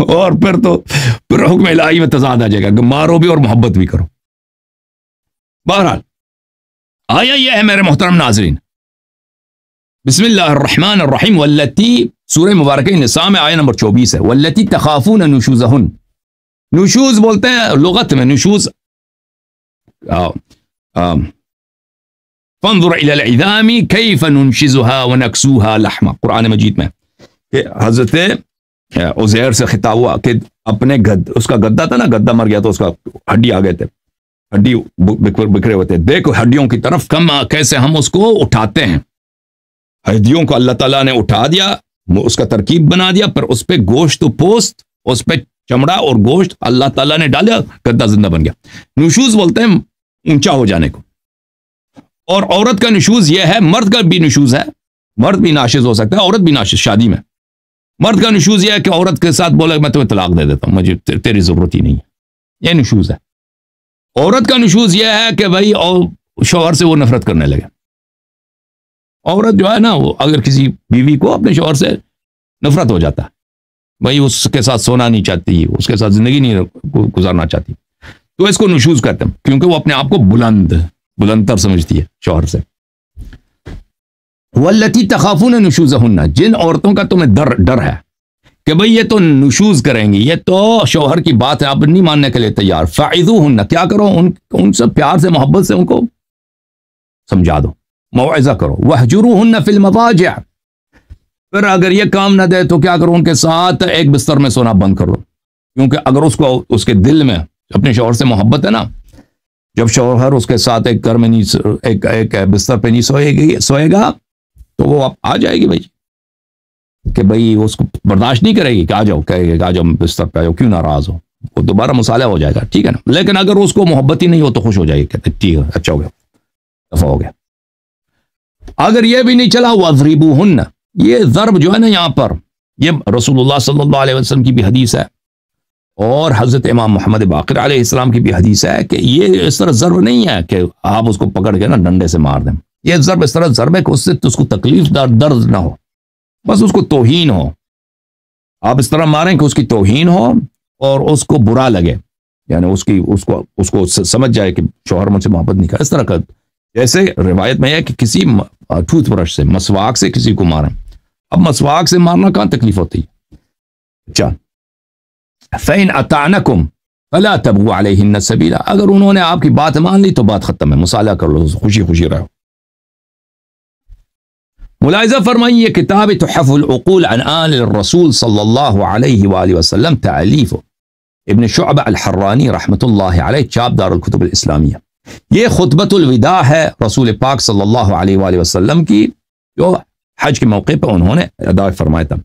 اور پھر حکم الہی میں تضاد آ جائے گا کہ مارو بھی اور محبت بھی کرو. بہرحال آیا یہ ہے میرے محترم ناظرین، بسم اللہ الرحمن الرحیم، واللتی، سورہ مبارکہ نساء میں آیہ نمبر 24 ہے، واللتی تخافون نشوزہن، نشوز بولتے ہیں لغت میں، نشوز فانظر الى العظام کیف ننشزها ونکسوها لحما، قرآن مجید میں کہ حضرت عزیر سے خطاب ہوا کہ اپنے اس کا گدا تھا نا، گدا مر گیا تو اس کا ہڈی آ گئے تھے، ہڈی بکھرے ہوئے تھے، دیکھو ہڈیوں کی طرف کیسے ہم اس کو اٹھاتے ہیں، ہڈیوں کو اللہ تعالیٰ نے اٹھا دیا، اس کا ترکیب بنا دیا، پھر اس پہ گوشت و پوست، اس پہ چمڑا اور گوشت اللہ تعالیٰ نے ڈالا، گدا زندہ بن گیا۔ نشوز بولتے ہیں اونچا ہو جانے کو، اور عورت کا نشوز یہ ہے، مرد کا بھی نشوز ہے، مرد بھی ناشز ہو سکتا ہے، عورت بھی ناشز شادی میں۔ مرد کا نشوز یہ ہے کہ عورت کے ساتھ بولے میں تمہیں طلاق دے دیتا ہوں، مجھے تیری ضرورت ہی نہیں ہے، یہ نشوز ہے۔ عورت کا نشوز یہ ہے کہ بھائی شوہر سے وہ نفرت کرنے لگے۔ عورت جو ہے نا، وہ اگر کسی بیوی کو اپنے شوہر سے نفرت ہو جاتا ہے، بھائی اس کے ساتھ سونا نہیں چاہتی، اس کے ساتھ زندگی نہیں گزارنا چاہتی، تو اس کو نشوز کہتے ہیں، کیونکہ وہ اپنے آپ کو بلندتر سمجھتی ہے شوہر سے۔ واللتی تخافون نشوزہن، جن عورتوں کا تمہیں ڈر ہے کہ بھئی یہ تو نشوز کریں گی، یہ تو شوہر کی بات ہے، آپ نہیں ماننے کے لیے تیار، فعظوہن، کیا کرو، ان سے پیار سے محبت سے ان کو سمجھا دو، موعظہ کرو، وہجروہن فی المضاجع، پھر اگر یہ کام نہ دے تو کیا کرو، ان کے ساتھ ایک بستر میں سونا بند کر دو، کیونکہ اگر اس کو اس کے دل میں اپنے شوہر سے محبت ہے نا، جب شوہر اس کے ساتھ ایک گھر میں نہیں، ایک بستر پہ نہیں سوئے گا تو وہ آ جائے گی بھائی کہ بھئی اس کو برداشت نہیں کرے گی کہ آ جاؤ، کہے گی کہ آ جاؤ بستر پہ آ جاؤ، کیوں ناراض ہو، وہ دوبارہ مصالحہ ہو جائے گا، ٹھیک ہے نا۔ لیکن اگر اس کو محبت ہی نہیں ہو تو خوش ہو جائے گی، کہتے ٹھیک ہے، اچھا ہو گیا، دفع ہو گیا۔ اگر یہ بھی نہیں چلا، وَاضْرِبُوهُنَّ، یہ ضرب جو ہے نا یہاں پر، یہ رسول اللہ صلی اللہ علیہ وسلم کی بھی حدیث ہے، اور حضرت امام محمد باقر علیہ السلام کی بھی حدیث ہے کہ یہ اس طرح ضرب نہیں ہے کہ آپ اس کو پکڑ کے نا ڈنڈے سے مار دیں، یہ ضرب اس طرح ضرب ہے کہ اس سے اس کو تکلیف درد نہ ہو، بس اس کو توہین ہو، آپ اس طرح ماریں کہ اس کی توہین ہو اور اس کو برا لگے، یعنی اس کو سمجھ جائے کہ شوہر مجھ سے محبت نہیں کرتا، اس طرح کا، جیسے روایت میں ہے کہ کسی ٹوتھ برش سے، مسواک سے کسی کو ماریں، اب مسواک سے مارنا کہاں تکلیف ہوتی ہے، اچھا، فَإِنْ أَطَعْنَكُمْ فَلَا تَبْغُوا عَلَيْهِنَّ سَبِيلًا، اگر انہوں نے آپ کی بات مان لی تو بات ختم ہے، مصالحہ کر لو، خوشی خوشی رہو۔ ملاحظہ فرمائیے، یہ کتاب تحف العقول عن آل الرسول صلی اللہ علیہ وآلہ وسلم، تعلیف ابن شعبہ الحرانی رحمۃ اللہ علیہ، چاپ دار الکتب الاسلامیہ، یہ خطبۃ الوداع ہے رسول پاک صلی اللہ علیہ وآلہ وسلم کی، جو حج کے موقع پہ انہوں نے ادا فرمایا تھا۔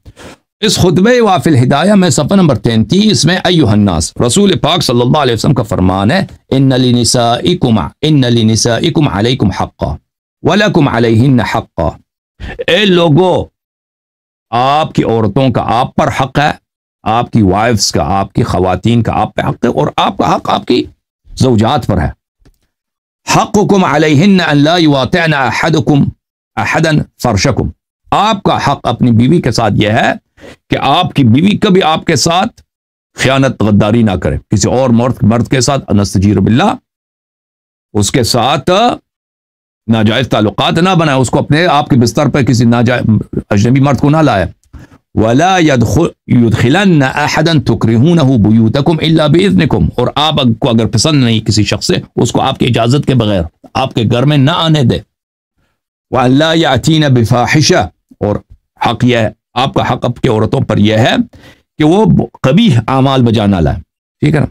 اس خطبہ وافی الہدایہ میں صفحہ نمبر 33 میں ایھا الناس، رسول پاک صلی اللہ علیہ وسلم کا فرمان ہے، ان لنسائکم علیکم حقا ولکم علیہن حقا، اے لوگو، آپ کی عورتوں کا آپ پر حق ہے، آپ کی وائفز کا، آپ کی خواتین کا آپ پہ حق ہے، اور آپ کا حق آپ کی زوجات پر ہے۔ حقکم علیہن ان لا یواطعن احدا فرشکم، آپ کا حق اپنی بیوی کے ساتھ یہ ہے کہ آپ کی بیوی کبھی آپ کے ساتھ خیانت غداری نہ کرے، کسی اور مرد کے ساتھ، نستجیر باللہ، اس کے ساتھ ناجائز تعلقات نہ بنائے، اس کو اپنے آپ کے بستر پہ کسی ناجائز اجنبی مرد کو نہ لائے۔ وَلَا يُدْخِلَنَّ أَحَدًا تُكْرِهُونَهُ بُيُوتَكُمْ إِلَّا بِإِذْنِكُمْ، اور آپ کو اگر پسند نہیں کسی شخص سے، اس کو آپ کی اجازت کے بغیر آپ کے گھر میں نہ آنے دے۔ وَأَلَّا يَأْتِينَ بِفَاحِشَةٍ، اور حق یہ ہے، آپ کا حق آپ کی عورتوں پر یہ ہے کہ وہ قبیح اعمال بجا نہ لائیں، ٹھیک ہے نا۔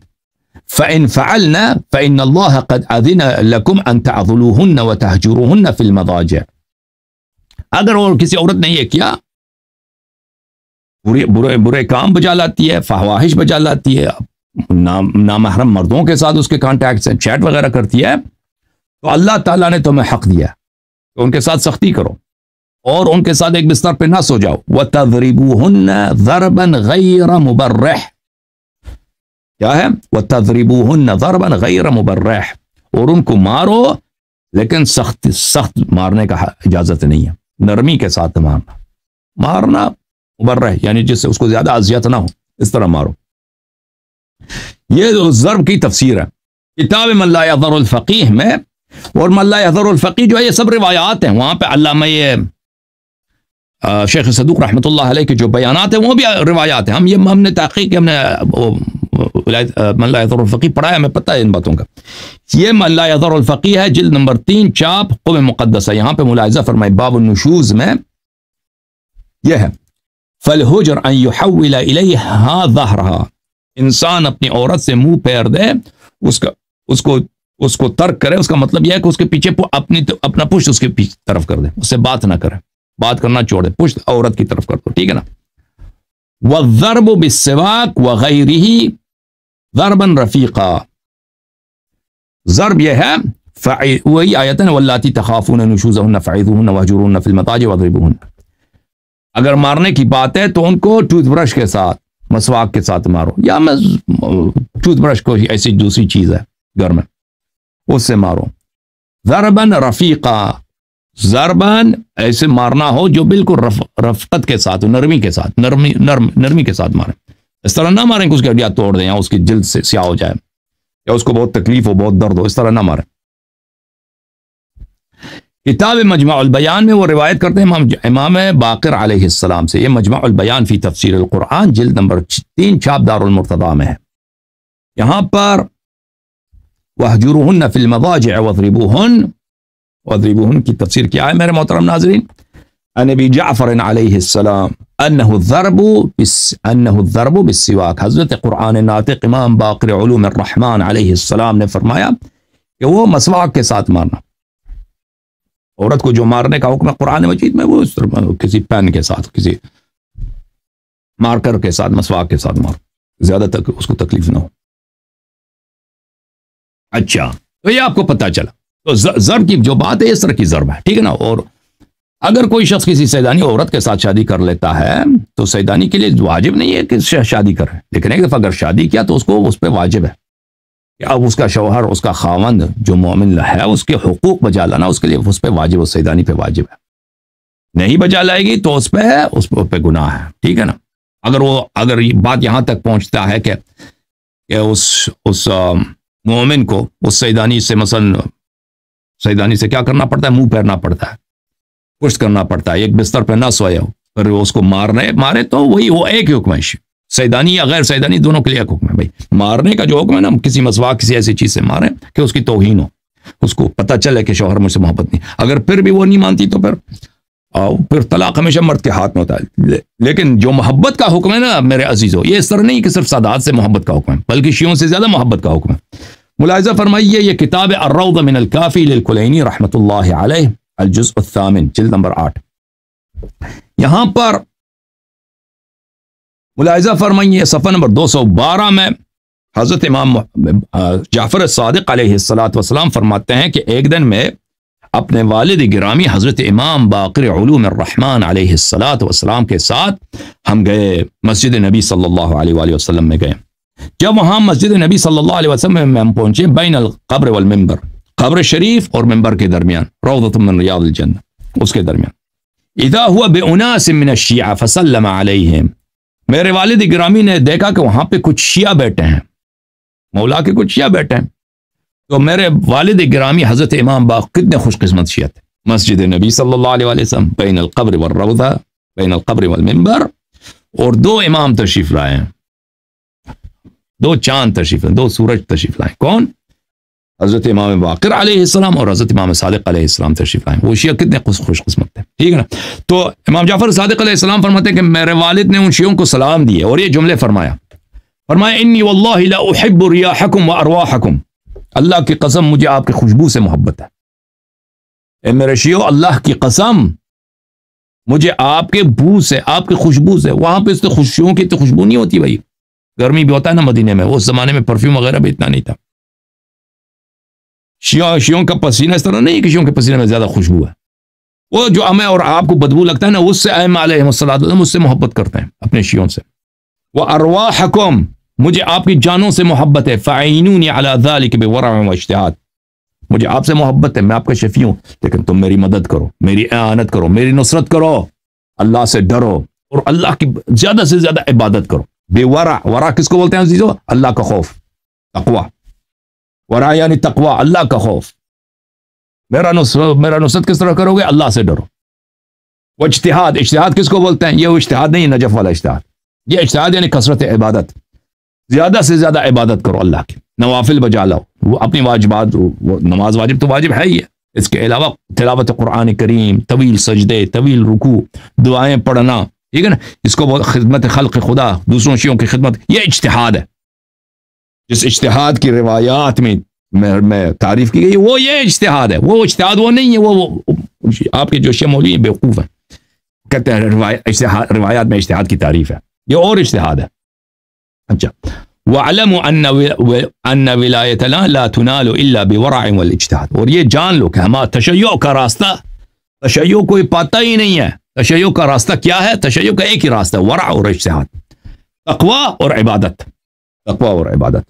فَإِن فَعَلْنَا فَإِنَّ اللَّهَ قَدْ أَذِنَ لَكُمْ أَن تَعْضُلُوهُنَّ وَتَهْجُرُوهُنَّ فِي الْمَضَاجِعِ، اگر اور کسی عورت نے یہ کیا، برے کام بجا لاتی ہے، فحواہش بجا لاتی ہے، نامحرم مردوں کے ساتھ اس کے کانٹیکٹ سے چیٹ وغیرہ کرتی ہے، تو اللہ تعالیٰ نے تمہیں حق دیا کہ ان کے ساتھ سختی کرو اور ان کے ساتھ ایک بستر پہ نہ سو جاؤ۔ وَتَضْرِبُوهُنَّ ضَرْبًا غَيْرَ مُبَرِّحٍ، کیا ہے؟ وَتَضْرِبُوهُنَّ ضَرْبًا غَيْرَ مُبَرِّحٍ، اور ان کو مارو لیکن سخت مارنے کا اجازت نہیں ہے، نرمی کے ساتھ مارنا مبرح، یعنی جس سے اس کو زیادہ اذیت نہ ہو، اس طرح مارو۔ یہ ضرب کی تفسیر ہے، کتاب من لا یضر الفقیہ میں اور من لا یحذر الفقی جو ہے یہ سب روایات ہیں. وہاں پہ علامہ شیخ صدوق رحمۃ اللہ علیہ کے جو بیانات ہیں وہ بھی روایات ہیں. ہم نے تحقیق ہم نے من لا یحذر الفقی پڑھا ہے, ہمیں پتہ ہے ان باتوں کا. یہ من لا یحذر الفقی ہے, جلد نمبر 3, چاپ قوم مقدسہ. یہاں پہ ملاحظہ فرمائے باب النشوز میں یہ ہے فالحجر ان يحول الیہا ظہرہا, انسان اپنی عورت سے منہ پھیر دے, اس کو ترک کرے. اس کا مطلب یہ ہے کہ اس کے پیچھے اپنا پشت اس کے پیچھے طرف کر دے, اس سے بات نہ کرے, بات کرنا چھوڑ دے, پشت عورت کی طرف کر دو, ٹھیک ہے نا. والضرب بالسواک وغیرہ ضربا رفیقا, ضرب یہ ہے وہی آیت ہے واللاتی تخافون نشوزہن فعظوہن واہجروہن فی المضاجع واضربوہن. اگر مارنے کی بات ہے تو ان کو ٹوتھ برش کے ساتھ, مسواک کے ساتھ مارو, یا ٹوتھ برش کو ایسی دوسری چیز ہے گھر میں, اس سے مارو. ضرباً رفیقا, ضرباً ایسے مارنا ہو جو بالکل رفقت کے ساتھ, نرمی کے ساتھ, نرمی کے ساتھ ماریں. اس طرح نہ ماریں کہ اس کی ہڈیاں توڑ دیں یا اس کی جلد سے سیاہ ہو جائے یا اس کو بہت تکلیف ہو, بہت درد ہو, اس طرح نہ ماریں. کتاب مجمع البیان میں وہ روایت کرتے ہیں امام باقر علیہ السلام سے. یہ مجمع البیان فی تفسیر القرآن جلد نمبر 3, چاپ دار المرتضیٰ میں ہے. یہاں پر وَاهْجُرُوهُنَّ فِي الْمَضَاجِعِ وَاضْرِبُوهُنَّ کی تفسیر کیا ہے میرے محترم ناظرین؟ عن ابی جعفر علیہ السلام انہ الضرب بالسواک. حضرت قرآن ناطق امام باقر علوم الرحمن علیہ السلام نے فرمایا کہ وہ مسواک کے ساتھ مارنا. عورت کو جو مارنے کا حکم ہے قرآن مجید میں, وہ اس طرح کسی پین کے ساتھ, کسی مارکر کے ساتھ, مسواک کے ساتھ مارو, زیادہ تک اس کو تکلیف نہ ہو. اچھا, تو یہ آپ کو پتہ چلا. تو ضرب کی جو بات ہے اس طرح کی ضرب ہے, ٹھیک ہے نا. اور اگر کوئی شخص کسی سیدانی عورت کے ساتھ شادی کر لیتا ہے تو سیدانی کے لیے واجب نہیں ہے کہ شادی کرے, لیکن ایک دفعہ اگر شادی کیا تو اس پہ واجب ہے کہ اب اس کا شوہر, اس کا خاوند جو مومن ہے, اس کے حقوق بجا لانا اس کے لیے اس پہ واجب, اس سیدانی پہ واجب ہے. نہیں بجا لائے گی تو اس پہ گناہ ہے, ٹھیک ہے نا. اگر یہ بات یہاں تک پہنچتا ہے کہ اس مومن کو اس سیدانی سے مثلا سیدانی سے کیا کرنا پڑتا ہے, منہ پھیرنا پڑتا ہے, پشت کرنا پڑتا ہے, ایک بستر پہ نہ سوئے ہو, پھر اس کو مارے تو وہی وہ ایک ہی حکم ہے. سیدانی یا غیر سیدانی دونوں کے لیے ایک حکم ہے. بھائی مارنے کا جو حکم ہے نا, کسی مسواک کسی ایسی چیز سے ماریں کہ اس کی توہین ہو, اس کو پتہ چلے کہ شوہر مجھ سے محبت نہیں. اگر پھر بھی وہ نہیں مانتی تو پھر طلاق ہمیشہ مرد کے ہاتھ میں ہوتا ہے. لیکن جو محبت کا حکم ہے نا میرے عزیزو, یہ اس طرح نہیں کہ صرف سادات سے محبت کا حکم ہے, بلکہ شیعوں سے زیادہ محبت کا حکم ہے. ملاحظہ فرمائیے یہ کتاب الروض من الکافی للکلینی رحمۃ اللہ علیہ, الجزء الثامن, جلد نمبر 8. یہاں پر ملاحظہ فرمائیے صفحہ نمبر 212 میں حضرت امام جعفر الصادق علیہ السلام فرماتے ہیں کہ ایک دن میں اپنے والد گرامی حضرت امام باقر علوم الرحمن علیہ السلام کے ساتھ ہم گئے مسجد نبی صلی اللہ علیہ وآلہ وسلم میں گئے. جب وہاں مسجد نبی صلی اللہ علیہ وسلم میں ہم پہنچے, بین القبر والمنبر, قبر شریف اور منبر کے درمیان, روضۃ من ریاض الجنہ, اس کے درمیان. اذا ہوا باناس من الشیعہ فسلم علیہم, میرے والد گرامی نے دیکھا کہ وہاں پہ کچھ شیعہ بیٹھے ہیں, مولا کے کچھ شیعہ بیٹھے ہیں. تو میرے والد گرامی حضرت امام باقر کتنے خوش قسمت شیعہ تھے. مسجد نبی صلی اللہ علیہ وآلہ وسلم, بین القبر والروضہ, بین القبر والمنبر, اور 2 امام تشریف لائے ہیں, 2 چاند تشریف لائے, 2 سورج تشریف لائے. کون؟ حضرت امام باقر علیہ السلام اور حضرت امام صادق علیہ السلام تشریف لائے. وہ شیعہ کتنے خوش قسمت تھے, ٹھیک ہے نا. تو امام جعفر صادق علیہ السلام فرماتے ہیں کہ میرے والد نے ان شیعوں کو سلام دیے اور یہ جملے فرمایا انی واللہ لا احب ریاحکم و ارواحکم, اللہ کی قسم مجھے آپ کی خوشبو سے محبت ہے. اے میرے شیعوں, اللہ کی قسم مجھے آپ کے بو سے, آپ کی خوشبو سے. وہاں پہ اس خوشبوؤں کی تو خوشبو نہیں ہوتی بھائی, گرمی بھی ہوتا ہے نا مدینے میں, اس زمانے میں پرفیوم وغیرہ بھی اتنا نہیں تھا. شیعوں کا پسینہ اس طرح نہیں کہ شیعوں کے پسینے میں زیادہ خوشبو ہے. وہ جو ہمیں اور آپ کو بدبو لگتا ہے نا, اس سے ائمہ علیہم الصلوۃ اس سے محبت کرتے ہیں اپنے شیعوں سے. وارواحکم, مجھے آپ کی جانوں سے محبت ہے. فاعینونی علی ذلک بورع و اجتہاد, مجھے آپ سے محبت ہے, میں آپ کا شفیع ہوں, لیکن تم میری مدد کرو, میری اعانت کرو, میری نصرت کرو, اللہ سے ڈرو اور اللہ کی زیادہ سے زیادہ عبادت کرو. بے ورع, ورع کس کو بولتے ہیں عزیزو؟ اللہ کا خوف, تقوی. ورع یعنی تقوی, اللہ کا خوف. میرا نصرت کس طرح کرو گے؟ اللہ سے ڈرو. وہ اجتہاد کس کو بولتے ہیں؟ یہ وہ اجتہاد نہیں، نجف والا اجتہاد. یہ اجتہاد یعنی کثرت عبادت، زیادہ سے زیادہ عبادت کرو اللہ کی، نوافل بجا لاؤ، وہ اپنی واجبات، وہ نماز واجب تو واجب ہے ہی ہے، اس کے علاوہ تلاوت قرآن کریم، طویل سجدے، طویل رکوع، دعائیں پڑھنا، ٹھیک ہے نا. اس کو خدمت خلق خدا، دوسروں شیوں کی خدمت، یہ اجتہاد ہے. جس اجتہاد کی روایات میں تعریف کی گئی وہ یہ اجتہاد ہے. وہ اجتہاد وہ نہیں ہے، وہ آپ کے جو شیعہ مولوی ہیں بیوقوف ہیں، کہتے ہیں روایات میں اجتہاد کی تعریف ہے، یہ اور اجتہاد ہے. اچھا، وَعَلَمُوا أَنَّ وِلَایَتَنَا لَا تُنَالُ إِلَّا بِوَرَعٍ وَالْإِجْتِهَادِ. اور یہ جان لو کہ ہمارا تشیع کا راستہ، تشیع کوئی پاتا ہی نہیں ہے. تشیع کا راستہ کیا ہے؟ تشیع کا ایک ہی راستہ، ورع اور اجتہاد، تقوی اور عبادت، تقوی اور عبادت.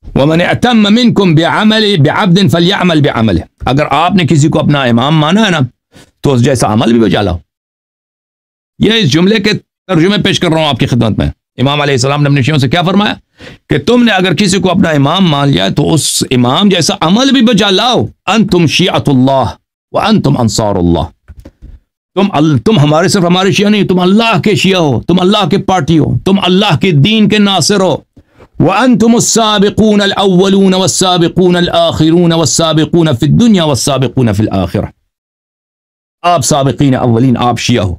وَمَنِ اعْتَمَّ مِنْكُمْ بِعَبْدٍ فَلْيَعْمَلْ بِعَمَلِهِ. اگر آپ نے کسی کو اپنا امام مانا ہے نا تو اس جیسا عمل بھی بجا لاؤ. یہ اس جملے کے ترجمے پیش کر رہا ہوں آپ کی خدمت میں. امام علیہ السلام نے اپنے شیعوں سے کیا فرمایا کہ تم نے اگر کسی کو اپنا امام مان لیا تو اس امام جیسا عمل بھی بجا لاؤ. انتم شیعۃ اللہ وانتم انصار اللہ. تم صرف ہمارے شیعہ نہیں، تم اللہ کے شیعہ ہو، تم اللہ کے پارٹی ہو، تم اللہ کے دین کے ناصر ہو. وانتم السابقون الاولون والسابقون الاخرون والسابقون فی الدنیا والسابقون فی الآخرہ. آپ سابقین اولین، آپ شیعہ ہو.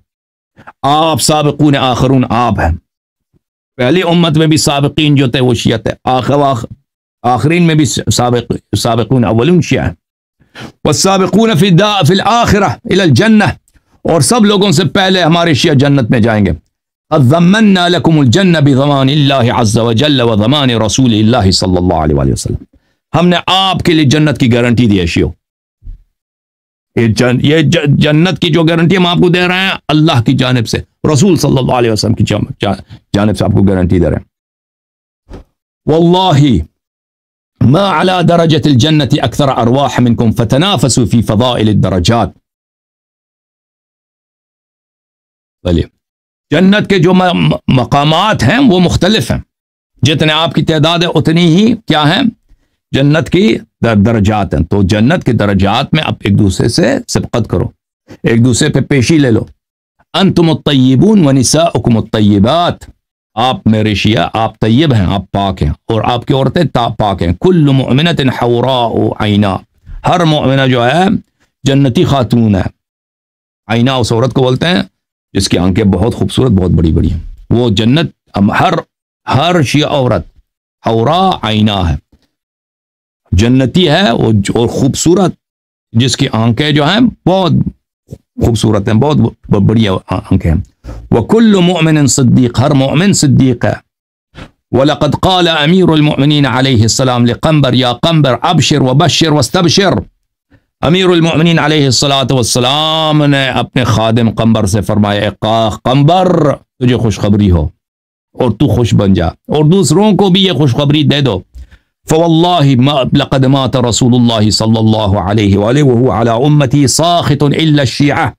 آپ سابقون آخرون، آپ ہیں. پہلی امت میں بھی سابقین جو تھے وہ شیعہ تھے، آخرین میں بھی سابقون اولون شیعہ ہیں. والسابقون فی الآخرہ الی الجنہ، اور سب لوگوں سے پہلے ہمارے شیعہ جنت میں جائیں گے. قد ضمننا لکم الجنہ بضمان اللہ عز وجل وضمان رسول اللہ صلی اللہ علیہ وآلہ وسلم. ہم نے آپ کے لیے جنت کی گارنٹی دی ہے شیعوں. یہ جنت کی جو گارنٹی ہم آپ کو دے رہے ہیں اللہ کی جانب سے، رسول صلی اللہ علیہ وسلم کی جانب سے آپ کو گارنٹی دے رہے ہیں. واللہ ما علی درجۃ الجنۃ اکثر ارواح منکم فتنافسوا فی فضائل الدرجات. بلیے جنت کے جو مقامات ہیں وہ مختلف ہیں، جتنے آپ کی تعداد ہے اتنی ہی کیا ہیں جنت کی درجات ہیں. تو جنت کے درجات میں اب ایک دوسرے سے سبقت کرو، ایک دوسرے پہ پیشی لے لو. انتم الطیبون ونساؤکم الطیبات. آپ میرے شیعہ، آپ طیب ہیں، آپ پاک ہیں، اور آپ کی عورتیں پاک ہیں. کل مؤمنۃ حوراء عینا. ہر مؤمنہ جو ہے جنتی خاتون ہے. عینا اس عورت کو بولتے ہیں جس کی آنکھیں بہت خوبصورت، بہت بڑی بڑی ہیں. وہ جنت ہر شیعہ عورت حوراء عینا ہے، جنتی ہے، اور خوبصورت، جس کی آنکھیں جو ہیں بہت خوبصورت ہیں، بہت بڑی آنکھیں ہیں. وَكُلُّ مُؤْمِنٍ صدیق. ہر مؤمن صدیق ہے. وَلَقَدْ قَالَ أَمِيرُ الْمُؤْمِنِينَ عَلَيْهِ السَّلَامُ لِقَنبَرَ يَا قَنبَرَ أَبْشِرْ وَبَشِّرْ وَاسْتَبْشِرْ. امیر المؤمنین علیہ السلام نے اپنے خادم قنبر سے فرمایا، قنبر تجھے خوشخبری ہو اور تو خوش بن جا، اور دوسروں کو بھی یہ خوشخبری دے دو. فواللہ لقد مات رسول اللہ صلی اللہ علیہ وآلہ وہو علی امتی ساخط الا الشیعہ.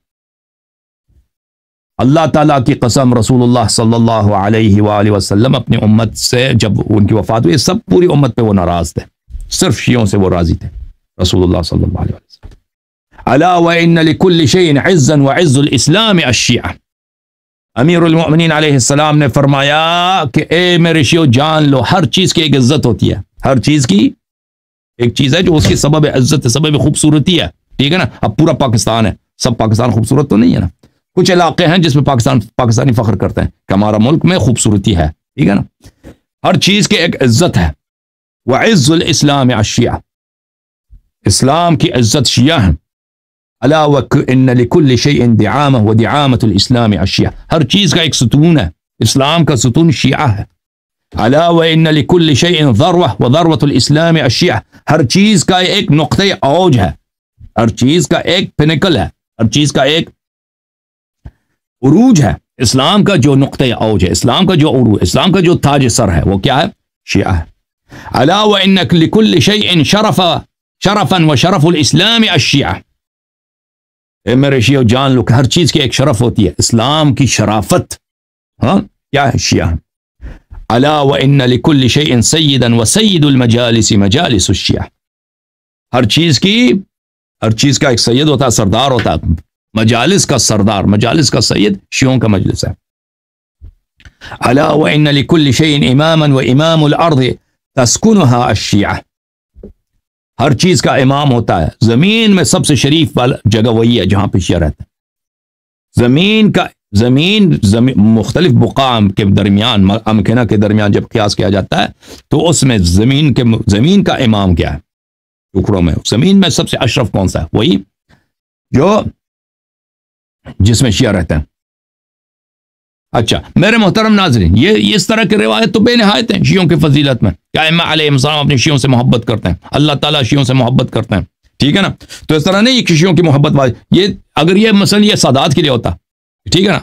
اللہ تعالیٰ کی قسم، رسول اللہ صلی اللہ علیہ وآلہ وسلم اپنی امت سے جب ان کی وفات ہوئی، سب پوری امت پہ وہ ناراض تھے، صرف شیعوں سے وہ راضی تھے. رسول اللہ صلی اللہ علیہ وسلم الا وان لكل شيء عزا وعز الاسلام الشیعہ. امیر المؤمنین علیہ السلام نے فرمایا کہ اے میرے شیعو، جان لو ہر چیز کی ایک عزت ہوتی ہے، ہر چیز کی ایک چیز ہے جو اس کی سبب عزت ہے، سبب خوبصورتی ہے. ٹھیک ہے نا. اب پورا پاکستان ہے، سب پاکستان خوبصورت تو نہیں ہے نا. کچھ علاقے ہیں جس میں پاکستانی فخر کرتے ہیں کہ ہمارا ملک میں خوبصورتی ہے. ٹھیک ہے نا. ہر چیز کی ایک عزت ہے. وعز الاسلام الشیعہ، اسلام کی عزت شیعہ ہیں. الا وان لكل شيء دعامه ودعامه الاسلام الشیعہ. ہر چیز کا ایک ستون ہے، اسلام کا ستون شیعہ ہے. الا وان لكل شيء ذروه وذروه الاسلام الشیعہ. ہر چیز کا ایک نقطہ اوج ہے، ہر چیز کا ایک پینیکل ہے، ہر چیز کا ایک عروج ہے. اسلام کا جو نقطہ اوج ہے، اسلام کا جو عروج، اسلام کا جو تاج سر ہے، وہ کیا ہے؟ شیعہ ہے. الا وان لكل شيء شرفا وشرف الاسلام الشیعہ. اے میرے شیعہ، جان لو کہ ہر چیز کی ایک شرف ہوتی ہے، اسلام کی شرافت ہاں کیا ہے؟ شیعہ. الا وان لكل شيء سيدا وسيد المجالس مجالس الشيعة. ہر چیز کا ایک سید ہوتا ہے، سردار ہوتا ہے. مجالس کا سردار، مجالس کا سید شیعوں کا مجلس ہے. الا وان لكل شيء اماما وامام الارض تسكنها الشيعة. ہر چیز کا امام ہوتا ہے. زمین میں سب سے شریف والا جگہ وہی ہے جہاں پہ شیعہ رہتا ہے. زمین مختلف بقاع کے درمیان، امکنہ کے درمیان جب قیاس کیا جاتا ہے تو اس میں زمین کا امام کیا ہے ٹکڑوں میں؟ زمین میں سب سے اشرف کون سا ہے؟ وہی جو جس میں شیعہ رہتے ہیں. اچھا میرے محترم ناظرین، یہ اس طرح کی روایت تو بے نہایت ہیں شیعوں کی فضیلت میں کہ ائمہ علیہ السلام اپنے شیعوں سے محبت کرتے ہیں، اللہ تعالیٰ شیعوں سے محبت کرتے ہیں. ٹھیک ہے نا؟ تو اس طرح نہیں کہ شیعوں کی محبت والی، یہ اگر یہ مثلا یہ سادات کے لیے ہوتا، ٹھیک ہے نا،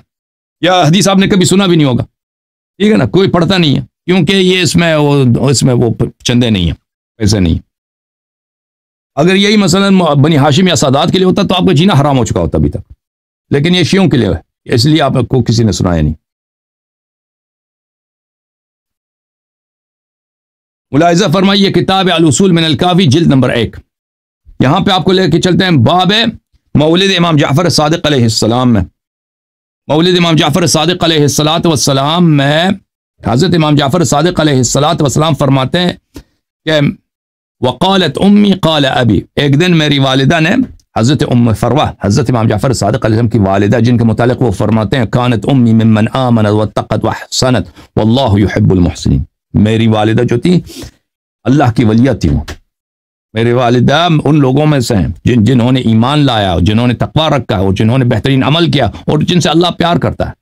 یا حدیث آپ نے کبھی سنا بھی نہیں ہوگا، ٹھیک ہے نا، کوئی پڑھتا نہیں ہے کیونکہ یہ اس میں وہ چندے نہیں ہیں، پیسے نہیں. اگر یہی مثلا بنی ہاشم یا سادات کے لیے ہوتا تو آپ کا جینا حرام ہو چکا ہوتا ابھی تک، لیکن یہ شیعوں کے لیے ہے، اس لیے آپ کو کسی نے سنایا نہیں. ملاحظہ فرمائیے کتاب الاصول من الکافی جلد نمبر 1. یہاں پہ آپ کو لے کے چلتے ہیں باب مولد امام جعفر صادق علیہ السلام میں. مولد امام جعفر صادق علیہ السلام میں حضرت امام جعفر صادق علیہ السلام فرماتے ہیں کہ وقالت امی قال ابی. ایک دن میری والدہ نے، حضرت ام فروہ حضرت امام جعفر صادق علیہ السلام کی والدہ جن کے متعلق وہ فرماتے ہیں کانت امی ممن آمنت واتقت واحسنت واللہ يحب المحسنین. میری والدہ جو تھی اللہ کی ولیہ تھی، وہ میری والدہ ان لوگوں میں سے ہیں جنہوں نے ایمان لایا، جنہوں نے تقوی رکھا اور جنہوں نے بہترین عمل کیا اور جن سے اللہ پیار کرتا ہے.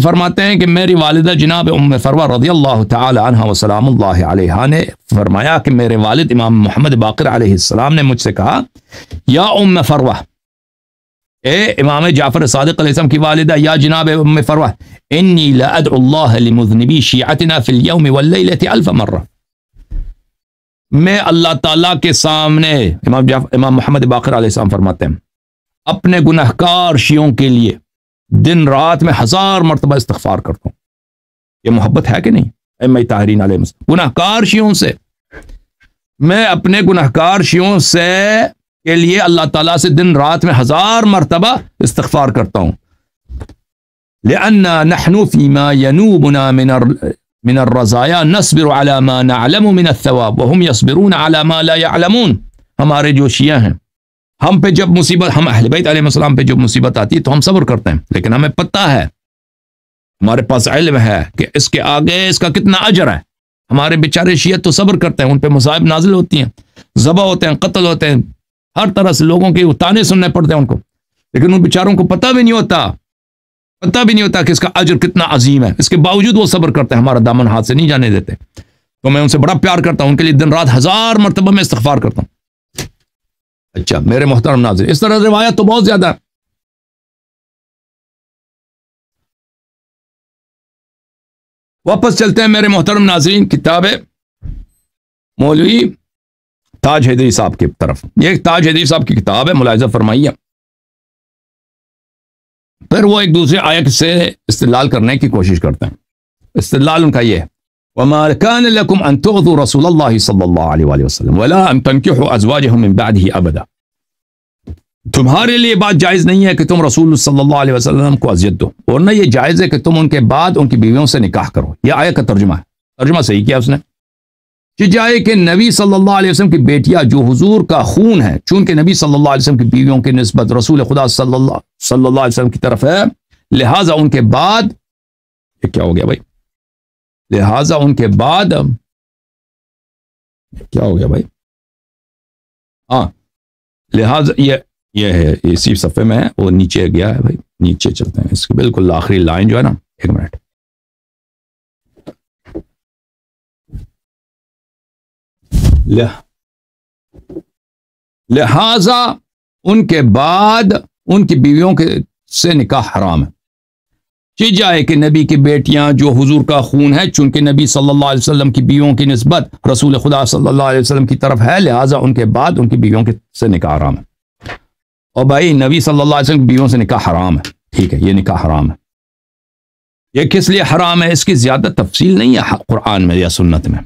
فرماتے ہیں کہ میری والدہ جناب ام فروہ رضی اللہ تعالی عنہ وسلام اللہ علیہا نے فرمایا کہ میرے والد امام محمد باقر علیہ السلام نے مجھ سے کہا یا ام فروہ، اے امام جعفر صادق علیہ السلام کی والدہ، یا جناب ام فروہ، انی لادعو اللہ لمذنبی شیعتنا فی اليوم واللیلۃ 1000 مرہ. میں اللہ تعالیٰ کے سامنے، امام محمد باقر علیہ السلام فرماتے ہیں، اپنے گناہگار شیعوں کے لیے دن رات میں 1000 مرتبہ استغفار کرتا ہوں. یہ محبت ہے کہ نہیں؟ ائمہ طاہرین علیہ السلام گناہگار شیعوں سے، میں اپنے گناہگار شیعوں سے کے لیے اللہ تعالیٰ سے دن رات میں 1000 مرتبہ استغفار کرتا ہوں. لأننا نحن فيما ينوبنا من الرزايا نصبر على ما نعلم من الثواب وهم يصبرون على ما لا يعلمون. ہمارے جو شیعہ ہیں، ہم پہ جب مصیبت، ہم اہل بیت علیہ السلام پہ جب مصیبت آتی ہے تو ہم صبر کرتے ہیں، لیکن ہمیں پتہ ہے، ہمارے پاس علم ہے کہ اس کے آگے اس کا کتنا اجر ہے. ہمارے بیچارے شیعہ تو صبر کرتے ہیں، ان پہ مصائب نازل ہوتی ہیں، ذبح ہوتے ہیں، قتل ہوتے ہیں، ہر طرح سے لوگوں کے تانے سننے پڑتے ہیں ان کو، لیکن ان بیچاروں کو پتہ بھی نہیں ہوتا کہ اس کا اجر کتنا عظیم ہے. اس کے باوجود وہ صبر کرتے ہیں، ہمارا دامن ہاتھ سے نہیں جانے دیتے. تو میں ان سے بڑا پیار کرتا ہوں، ان کے لیے دن رات 1000 مرتبہ میں استغفار کرتا ہوں. اچھا میرے محترم ناظرین، اس طرح روایت تو بہت زیادہ ہے. واپس چلتے ہیں میرے محترم ناظرین کتاب مولوی تاج حیدری صاحب کی طرف. یہ تاج حیدری صاحب کی کتاب ہے، ملاحظہ فرمائیے. پھر وہ ایک دوسرے آیت سے استدلال کرنے کی کوشش کرتے ہیں. استدلال ان کا یہ ہے وَمَا كَانَ لَكُمْ أَن تُؤْذُوا رَسُولَ اللَّهِ صلی اللہ علیہ وسلم وَلَا أَن تَنْكِحُوا أَزْوَاجَهُ مِن بَعْدِهِ أَبَدًا. تمہارے لیے بات جائز نہیں ہے کہ تم رسول صلی اللہ علیہ وسلم کو اذیت دو، اور نہ یہ جائز ہے کہ تم ان کے بعد ان کی بیویوں سے نکاح کرو. یہ آیت کا ترجمہ ہے، ترجمہ صحیح کیا اس نے. کہ جائے کہ نبی صلی اللہ علیہ وسلم کی بیٹیاں جو حضور کا خون ہے، چونکہ نبی صلی اللہ علیہ وسلم کی بیویوں کی نسبت رسول خدا صلی اللہ علیہ وسلم کی طرف ہے، لہٰذا ان کے بعد یہ کیا ہو گیا بھائی، لہٰذا ان کے بعد کیا ہو گیا بھائی، ہاں لہٰذا یہ ہے، اسی صفحے میں ہے، وہ نیچے گیا ہے بھائی، نیچے چلتے ہیں، اس کی بالکل آخری لائن جو ہے نا، ایک منٹ، لہذا ان کے بعد ان کی بیویوں کے سے نکاح حرام ہے. کہ جائے کہ نبی کی بیٹیاں جو حضور کا خون ہے، چونکہ نبی صلی اللہ علیہ وسلم کی بیویوں کی نسبت رسول خدا صلی اللہ علیہ وسلم کی طرف ہے، لہٰذا ان کے بعد ان کی بیویوں سے نکاح حرام ہے. اور بھائی نبی صلی اللہ علیہ وسلم کی بیویوں سے نکاح حرام ہے، ٹھیک ہے، یہ نکاح حرام ہے. یہ کس لیے حرام ہے اس کی زیادہ تفصیل نہیں ہے قرآن میں یا سنت میں،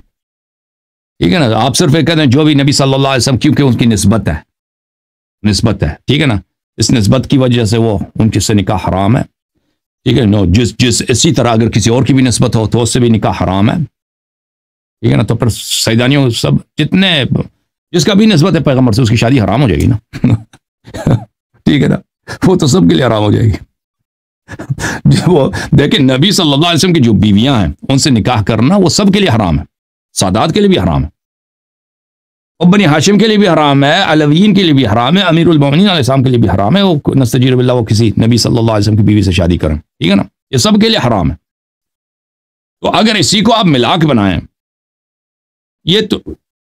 ٹھیک ہے نا. آپ صرف یہ کہتے ہیں جو بھی نبی صلی اللہ علیہ وسلم، کیونکہ ان کی نسبت ہے، ٹھیک ہے نا، اس نسبت کی وجہ سے وہ ان کے سے نکاح حرام ہے، ٹھیک ہے نا. جس اسی طرح اگر کسی اور کی بھی نسبت ہو تو اس سے بھی نکاح حرام ہے، ٹھیک ہے نا. تو پھر سیدانیوں سب جتنے جس کا بھی نسبت ہے پیغمبر سے اس کی شادی حرام ہو جائے گی نا ٹھیک ہے نا، وہ تو سب کے لیے حرام ہو جائے گی. وہ دیکھیں نبی صلی اللہ علیہ وسلم کی جو بیویاں ہیں ان سے نکاح کرنا وہ سب کے لیے حرام ہے، سادات کے لیے بھی حرام ہے، اور بنی ہاشم کے لیے بھی حرام ہے، علویین کے لیے بھی حرام ہے، امیر المومنین علیہ السلام کے لیے بھی حرام ہے. وہ نستجیر باللہ وہ کسی نبی صلی اللہ علیہ وسلم کی بیوی سے شادی کریں، ٹھیک ہے نا، یہ سب کے لیے حرام ہے. تو اگر اسی کو آپ ملا کے بنائیں، یہ تو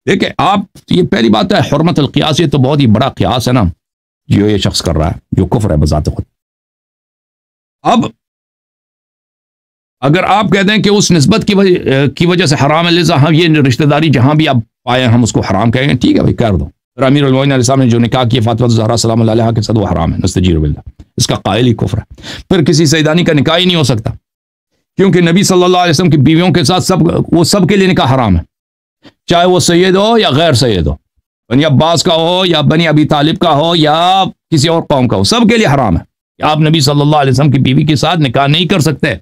دیکھیں آپ، یہ پہلی بات ہے حرمت القیاس، یہ تو بہت ہی بڑا قیاس ہے نا جو یہ شخص کر رہا ہے، جو کفر ہے بذات خود. اب اگر آپ کہتے ہیں کہ اس نسبت کی وجہ سے حرام ہے، لذا ہم یہ رشتہ داری جہاں بھی آپ پائے ہم اس کو حرام کہیں گے، ٹھیک ہے بھائی کر دو. امیر المومنین علیہ السلام نے جو نکاح کیا فاطمہ الزہرا سلام اللہ علیہا کے ساتھ وہ حرام ہے، نستجیر باللہ، اس کا قائل ہی کفر ہے. پھر کسی سیدانی کا نکاح ہی نہیں ہو سکتا، کیونکہ نبی صلی اللہ علیہ وسلم کی بیویوں کے ساتھ وہ سب کے لیے نکاح حرام ہے، چاہے وہ سید ہو یا غیر سید ہو، بنی عباس کا ہو یا بنی ابی طالب کا ہو یا کسی اور قوم کا ہو، سب کے لیے حرام ہے کہ آپ نبی صلی اللہ علیہ وسلم کی بیوی کے ساتھ نکاح نہیں کر سکتے.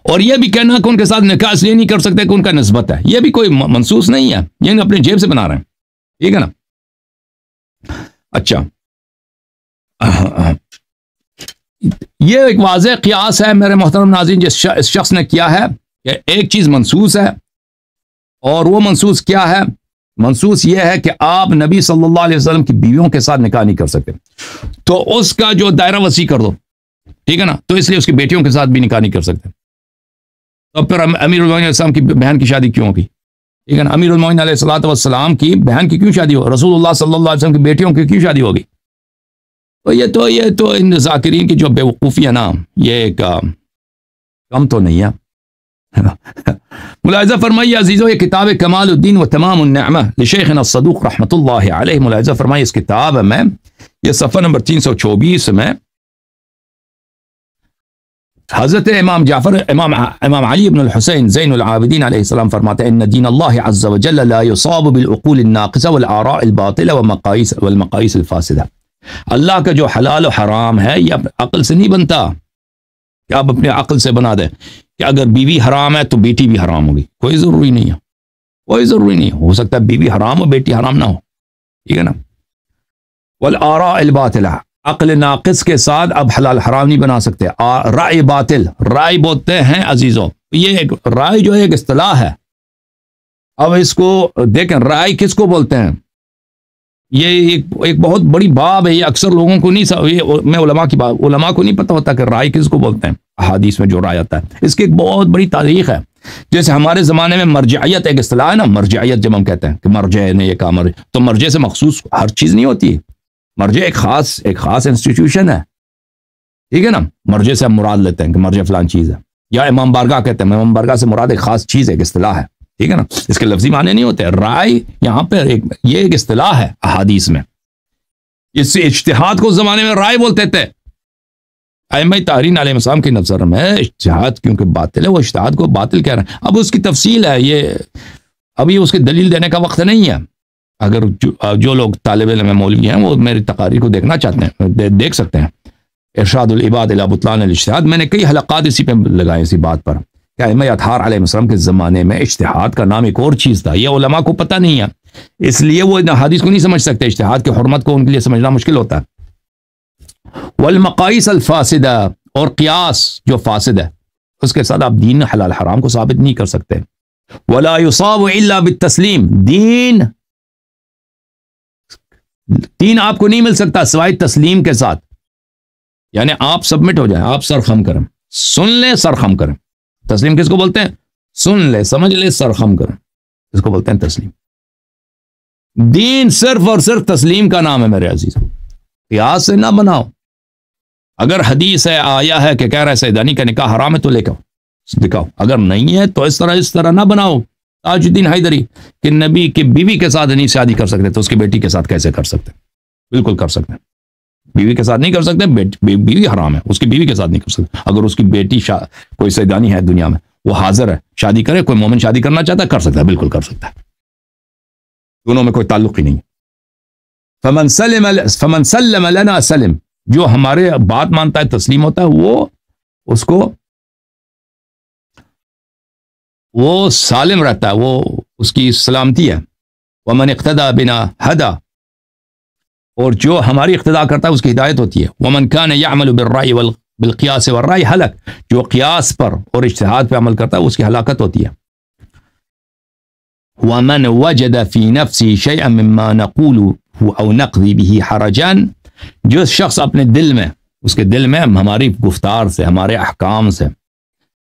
اور یہ بھی کہنا کہ ان کے ساتھ نکاح اس لیے نہیں کر سکتے کہ ان کا نسبت ہے، یہ بھی کوئی منصوص نہیں ہے، یہ اپنے جیب سے بنا رہے ہیں، ٹھیک ہے نا. اچھا، یہ ایک واضح قیاس ہے میرے محترم ناظرین جس شخص نے کیا ہے کہ ایک چیز منصوص ہے، اور وہ منصوص کیا ہے؟ منصوص یہ ہے کہ آپ نبی صلی اللہ علیہ وسلم کی بیویوں کے ساتھ نکاح نہیں کر سکتے، تو اس کا جو دائرہ وسیع کر دو، ٹھیک ہے نا. تو اس لیے اس کی بیٹیوں کے ساتھ بھی نکاح نہیں کر سکتے. تو پھر امیر المومنین علیہ السلام کی بہن کی شادی کیوں ہوگی؟ ٹھیک ہے نا، امیر المومنین علیہ الصلوۃ والسلام کی بہن کی کیوں شادی ہو؟ رسول اللہ صلی اللہ علیہ وسلم کی بیٹیوں کی کیوں شادی ہوگی؟ تو یہ تو ان ذاکرین کی جو بے وقوفی ہے نا، یہ کم تو نہیں ہے. ملاحظہ فرمائیے عزیزو، یہ کتاب کمال الدین و تمام النعمہ لشیخنا الصدوق رحمۃ اللہ علیہ، ملاحظہ فرمائیے اس کتاب میں یہ صفحہ نمبر 324 میں حضرت امام علی بن الحسین زین العابدین علیہ السلام فرماتے ہیں ان دین اللہ عز وجل لا يصاب بالعقول الناقصہ والآراء الباطلہ والمقایس الفاسدہ. اللہ کا جو حلال و حرام ہے یہ عقل سے نہیں بنتا کہ آپ اپنے عقل سے بنا دیں کہ اگر بیوی حرام ہے تو بیٹی بھی حرام ہوگی. کوئی ضروری نہیں ہے، کوئی ضروری نہیں. ہو سکتا ہے بیوی حرام ہو بیٹی حرام نہ ہو، ٹھیک ہے نا. والآراء الباطلہ، عقل ناقص کے ساتھ اب حلال حرام نہیں بنا سکتے. رائے باطل، رائے بولتے ہیں عزیزوں، یہ ایک رائے جو ایک اصطلاح ہے. اب اس کو دیکھیں رائے کس کو بولتے ہیں، یہ ایک بہت بڑی باب ہے، یہ اکثر لوگوں کو نہیں، میں علماء کو نہیں پتہ ہوتا کہ رائے کس کو بولتے ہیں. احادیث میں جو رائے آتا ہے اس کی ایک بہت بڑی تاریخ ہے. جیسے ہمارے زمانے میں مرجعیت ایک اصطلاح ہے نا، مرجعیت جب ہم کہتے ہیں کہ مرجع نے یہ کہا، تو مرجع سے مخصوص ہر چیز نہیں ہوتی. مرجع ایک خاص انسٹیٹیوشن ہے، ٹھیک ہے نا. مرجع سے ہم مراد لیتے ہیں کہ مرجع فلان چیز ہے، یا امام بارگاہ کہتے ہیں، امام بارگاہ سے مراد ایک خاص چیز ہے، ایک اصطلاح ہے، ٹھیک ہے نا. اس کے لفظی معنی نہیں ہوتے. رائے یہاں پہ یہ ایک اصطلاح ہے احادیث میں. اس اجتہاد کو زمانے میں رائے بولتے تھے. ائمہ طاہرین علیہ السلام کے نظر میں اجتہاد کیونکہ باطل ہے، وہ اجتہاد کو باطل کہہ رہے ہیں. اب اس کی تفصیل ہے، یہ ابھی اس کی دلیل دینے کا وقت نہیں ہے. اگر جو لوگ طالب علم مولوی ہیں وہ میری تقاریر کو دیکھنا چاہتے ہیں دیکھ سکتے ہیں. ارشاد العباد الی بطلان الاجتہاد، میں نے کئی حلقات اسی پہ لگائے اسی بات پر کہ ائمہ اطہار علیہ السلام کے زمانے میں اجتہاد کا نام ایک اور چیز تھا. یہ علماء کو پتہ نہیں ہے، اس لیے وہ حدیث کو نہیں سمجھ سکتے. اجتہاد کی حرمت کو ان کے لیے سمجھنا مشکل ہوتا ہے. والمقایس الفاسدہ، اور قیاس جو فاسد ہے اس کے ساتھ آپ دین حلال حرام کو ثابت نہیں کر سکتے. ولا يصاب الا بالتسلیم، دین آپ کو نہیں مل سکتا سوائے تسلیم کے ساتھ. یعنی آپ سبمٹ ہو جائیں، آپ سر خم کریں، سن لیں سر خم کریں. تسلیم کس کو بولتے ہیں؟ سن لے سمجھ لے سر خم کریں، اس کو بولتے ہیں تسلیم. دین صرف اور صرف تسلیم کا نام ہے میرے عزیز. قیاس سے نہ بناؤ. اگر حدیث ہے آیا ہے کہ کہہ رہا ہے سیدانی کا نکاح حرام ہے تو لے کے دکھاؤ. اگر نہیں ہے تو اس طرح نہ بناؤ. تاج الدین حیدری کہ نبی کی بیوی کے ساتھ نہیں شادی کر سکتے تو اس کی بیٹی کے ساتھ کیسے کر سکتے؟ بالکل کر سکتے ہیں. بیوی کے ساتھ نہیں کر سکتے، بیوی حرام ہے، اس کی بیوی کے ساتھ نہیں کر سکتے۔ اگر اس کی بیٹی کوئی سیدانی ہے دنیا میں، وہ حاضر ہے، شادی کرے، کوئی مومن شادی کرنا چاہتا ہے، کر سکتا ہے، بالکل کر سکتا ہے، دونوں میں کوئی تعلق ہی نہیں۔ فمن سلم لنا سلم، جو ہمارے بات مانتا ہے، تسلیم ہوتا ہے، وہ سالم رہتا ہے، وہ اس کی سلامتی ہے۔ ومن اقتدى بنا ہدا، اور جو ہماری اقتداء کرتا ہے اس کی ہدایت ہوتی ہے۔ ومن كان يعمل بالرأي بالقياس والرأي ہلک، جو قیاس پر اور اجتہاد پہ عمل کرتا ہے اس کی ہلاکت ہوتی ہے۔ ومن وجد في نفسه شيئا مما نقوله او نقضي به حرجا، جو شخص اپنے دل میں، اس کے دل میں ہماری گفتار سے، ہمارے احکام سے،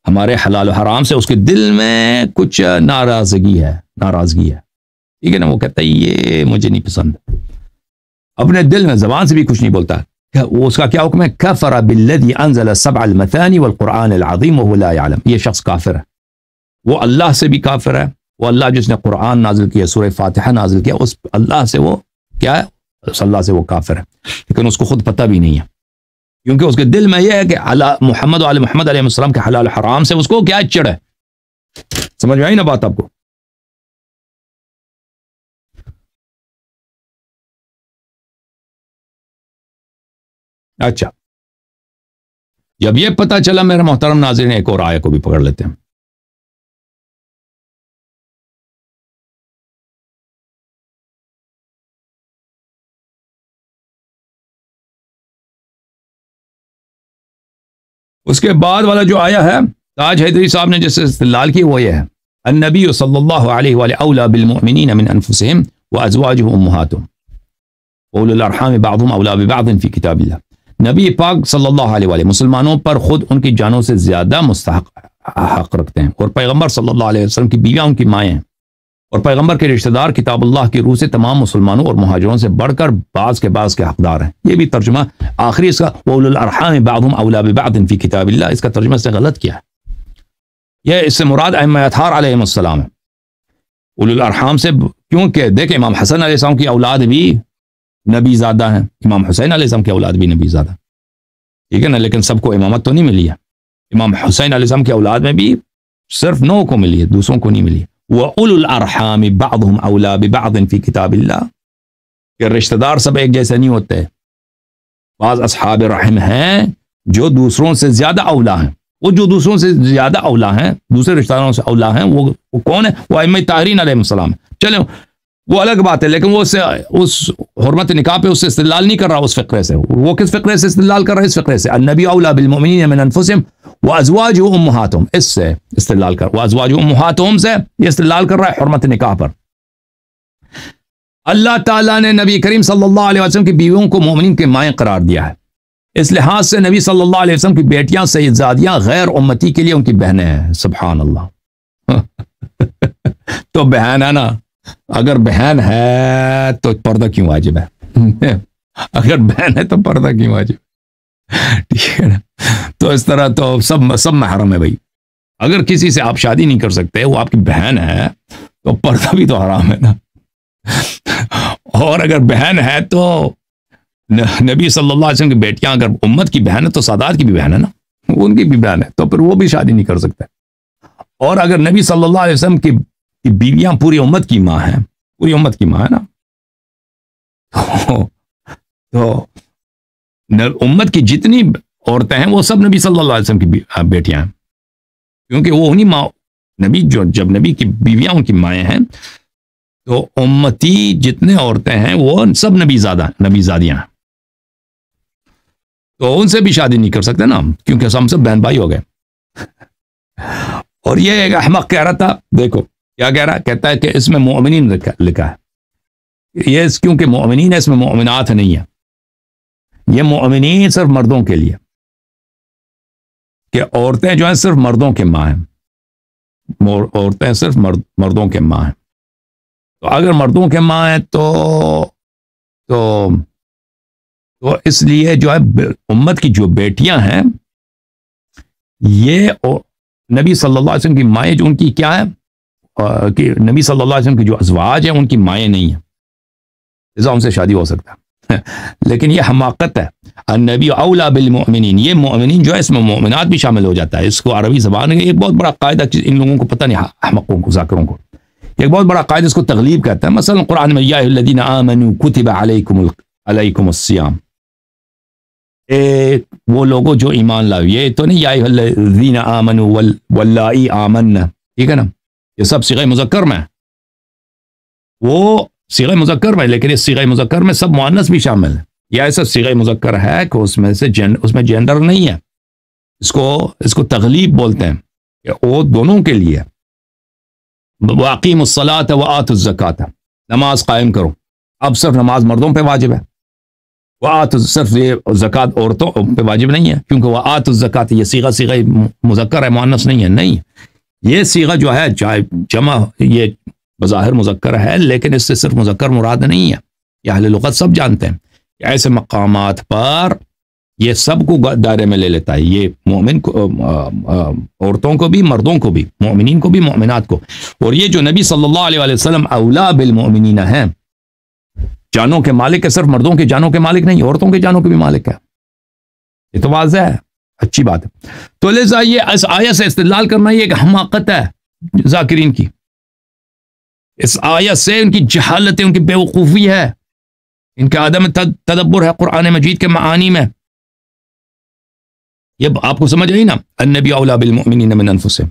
ہمارے حلال و حرام سے، اس کے دل میں کچھ ناراضگی ہے، ٹھیک ہے نا، وہ کہتا ہے یہ مجھے نہیں پسند، اپنے دل میں، زبان سے بھی کچھ نہیں بولتا، وہ اس کا کیا حکم ہے؟ کفر بالذی انزل سبع المثانی والقرآن العظیم وهو لا يعلم، یہ شخص کافر ہے، وہ اللہ سے بھی کافر ہے، وہ اللہ جس نے قرآن نازل کیا، سورہ فاتحہ نازل کیا، اس اللہ سے وہ کیا ہے؟ اس اللہ سے وہ کافر ہے، لیکن اس کو خود پتہ بھی نہیں ہے، کیونکہ اس کے دل میں یہ ہے کہ محمد و آل محمد علیہ السلام کے حلال حرام سے اس کو کیا چڑ ہے۔ سمجھ میں آئی نا بات آپ کو؟ اچھا، جب یہ پتہ چلا میرے محترم ناظرین، ایک اور آیت کو بھی پکڑ لیتے ہیں۔ اس کے بعد والا جو آیا ہے، تاج حیدری صاحب نے جس سے استدلال کی، وہ یہ ہے، النبی صلی اللہ علیہ وآلہ اولا بالمؤمنین من انفسهم وازواجہ امہاتہم اولو الارحام بعضهم اولا ببعض فی کتاب اللہ۔ نبی پاک صلی اللہ علیہ وآلہ مسلمانوں پر خود ان کی جانوں سے زیادہ مستحق حق رکھتے ہیں، اور پیغمبر صلی اللہ علیہ وسلم کی بیویاں ان کی مائیں ہیں، اور پیغمبر کے رشتہ دار کتاب اللہ کی روح سے تمام مسلمانوں اور مہاجروں سے بڑھ کر بعض کے حقدار ہیں۔ یہ بھی ترجمہ آخری اس کا وَأُولُو الْأَرْحَامِ بَعْضُهُمْ أَوْلَىٰ بِبَعْضٍ فِي کتاب اللہ، اس کا ترجمہ اس نے غلط کیا ہے۔ یہ اس سے مراد ائمہ اطہار علیہم السلام ہے، اولو الارحام سے، کیونکہ دیکھیں امام حسن علیہ السلام کی اولاد بھی نبی زادہ ہیں، امام حسین علیہ السلام کی اولاد بھی نبی زادہ، ٹھیک ہے نا، لیکن سب کو امامت تو نہیں ملی ہے۔ امام حسین علیہ السلام کی اولاد میں بھی صرف 9 کو ملی ہے، دوسروں کو نہیں ملی ہے۔ وَأُولُو الْأَرْحَامِ بَعْضُهُمْ أَوْلَىٰ بِبَعْضٍ فِي کتاب اللہ، کہ رشتہ دار سب ایک جیسے نہیں ہوتے، بعض اصحاب رحم ہیں جو دوسروں سے زیادہ اولا ہیں، وہ جو دوسروں سے زیادہ اولا ہیں، دوسرے رشتہ داروں سے اولا ہیں، وہ کون ہے؟ وہ ائمہ طاہرین علیہ السلام ہیں۔ چلیں وہ الگ بات ہے، لیکن وہ اس حرمت نکاح پہ اس سے استدلال نہیں کر رہا، اس فقرے سے۔ وہ کس فقرے سے استدلال کر رہا ہے؟ اس فقرے سے، النبی اولا بالمؤمنین من انفسهم وازواجہ امہاتہم، اس سے استدلال کر، وازواجہ امہاتہم سے یہ استدلال کر رہا ہے حرمت نکاح پر۔ اللہ تعالیٰ نے نبی کریم صلی اللہ علیہ وسلم کی بیویوں کو مومنین کے مائیں قرار دیا ہے، اس لحاظ سے نبی صلی اللہ علیہ وسلم کی بیٹیاں سیدزادیاں غیر امتی کے لیے ان کی بہنیں ہیں۔ سبحان اللہ تو بہن ہے نا، اگر بہن ہے تو پردہ کیوں واجب ہے؟ اگر بہن ہے تو پردہ کیوں واجب ہے؟ ٹھیک ہے نا، تو اس طرح تو سب محرم ہے بھائی۔ اگر کسی سے آپ شادی نہیں کر سکتے، وہ آپ کی بہن ہے، تو پردہ بھی تو حرام ہے نا۔ اور اگر بہن ہے تو نبی صلی اللہ علیہ وسلم کی بیٹیاں اگر امت کی بہن ہے تو سادات کی بھی بہن ہے نا، ان کی بھی بہن ہے، تو پھر وہ بھی شادی نہیں کر سکتے۔ اور اگر نبی صلی اللہ علیہ وسلم کی بیویاں پوری امت کی ماں ہیں، پوری امت کی ماں ہے نا، تو امت کی جتنی عورتیں ہیں وہ سب نبی صلی اللہ علیہ وسلم کی بیٹیاں ہیں، کیونکہ وہ انہی ماں، نبی جب نبی کی بیویاں ان کی مائیں ہیں، تو امتی جتنے عورتیں ہیں وہ سب نبی زادیاں ہیں، تو ان سے بھی شادی نہیں کر سکتے نا، کیونکہ ہم سب بہن بھائی ہو گئے۔ اور یہ ایک احمق کہہ رہا تھا، دیکھو کیا کہہ رہا ہے، کہتا ہے کہ اس میں مومنین لکھا ہے، یہ کیونکہ مومنین ہے، اس میں مومنات نہیں ہے، یہ مومنین صرف مردوں کے لیے، کہ عورتیں جو ہیں صرف مردوں کے ماں ہیں، عورتیں صرف مردوں کے ماں ہیں۔ تو اگر مردوں کے ماں ہیں تو اس لیے جو ہے امت کی جو بیٹیاں ہیں، یہ نبی صلی اللہ علیہ وسلم کی مائیں جو ان کی کیا ہے، کہ نبی صلی اللہ علیہ وسلم کی جو ازواج ہیں ان کی مائیں نہیں ہیں، لہذا ان سے شادی ہو سکتا ہے۔ لیکن یہ حماقت ہے. النبی اولا بالمؤمنین، یہ مؤمنین جو ہے اس میں مومنات بھی شامل ہو جاتا ہے. اس کو عربی زبان میں ایک بہت بڑا قاعدہ ان لوگوں کو پتہ نہیں، احمقوں کو، ذاکروں کو، ایک بہت بڑا قاعدہ اس کو تغلیب کہتا ہے. مثلا قرآن میں یا ایھا الذین آمنوا کتب علیکم الصیام، وہ لوگوں جو ایمان لائے، یہ تو نہیں یا ایھا الذین آمنوا واللائی آمنن، ٹھیک ہے نا، یہ سب صیغہ مذکر میں ہے، وہ صیغہ مذکر میں، لیکن اس صیغہ مذکر میں سب مؤنث بھی شامل ہے. یا ایسا صیغہ مذکر ہے کہ اس میں جینڈر نہیں ہے، اس کو تغلیب بولتے ہیں کہ وہ دونوں کے لیے. وَأَقِیمُوا الصَّلَاةَ وَآتُوا الزَّکَاةَ، نماز قائم کرو. اب صرف نماز مردوں پہ واجب ہے، صرف یہ زکوٰۃ عورتوں پہ واجب نہیں ہے، کیونکہ وَآتُوا الزَّکَاةَ یہ صیغہ مذکر ہے، مؤنث نہیں ہے. نہیں، یہ صیغہ جو ہے جمع، یہ بظاہر مذکر ہے، لیکن اس سے صرف مذکر مراد نہیں ہے. یہ اہل لغت سب جانتے ہیں کہ ایسے مقامات پر یہ سب کو دائرے میں لے لیتا ہے. یہ مومن کو، عورتوں کو بھی، مردوں کو بھی، مومنین کو بھی، مومنات کو. اور یہ جو نبی صلی اللہ علیہ وآلہ وسلم اولا بالمؤمنین ہیں، جانوں کے مالک ہے، صرف مردوں کے جانوں کے مالک نہیں، عورتوں کے جانوں کے بھی مالک ہے. یہ تو واضح ہے، اچھی بات ہے. تو لہذا یہ اس آیت سے استدلال کرنا یہ ایک حماقت ہے ذاکرین کی. اس آیت سے ان کی جہالت ہے، ان کی بیوقوفی ہے، ان کا عدم تدبر ہے قرآن مجید کے معانی میں. یہ آپ کو سمجھ آئی نا؟ النبی اولا بالمؤمنین من انفسہم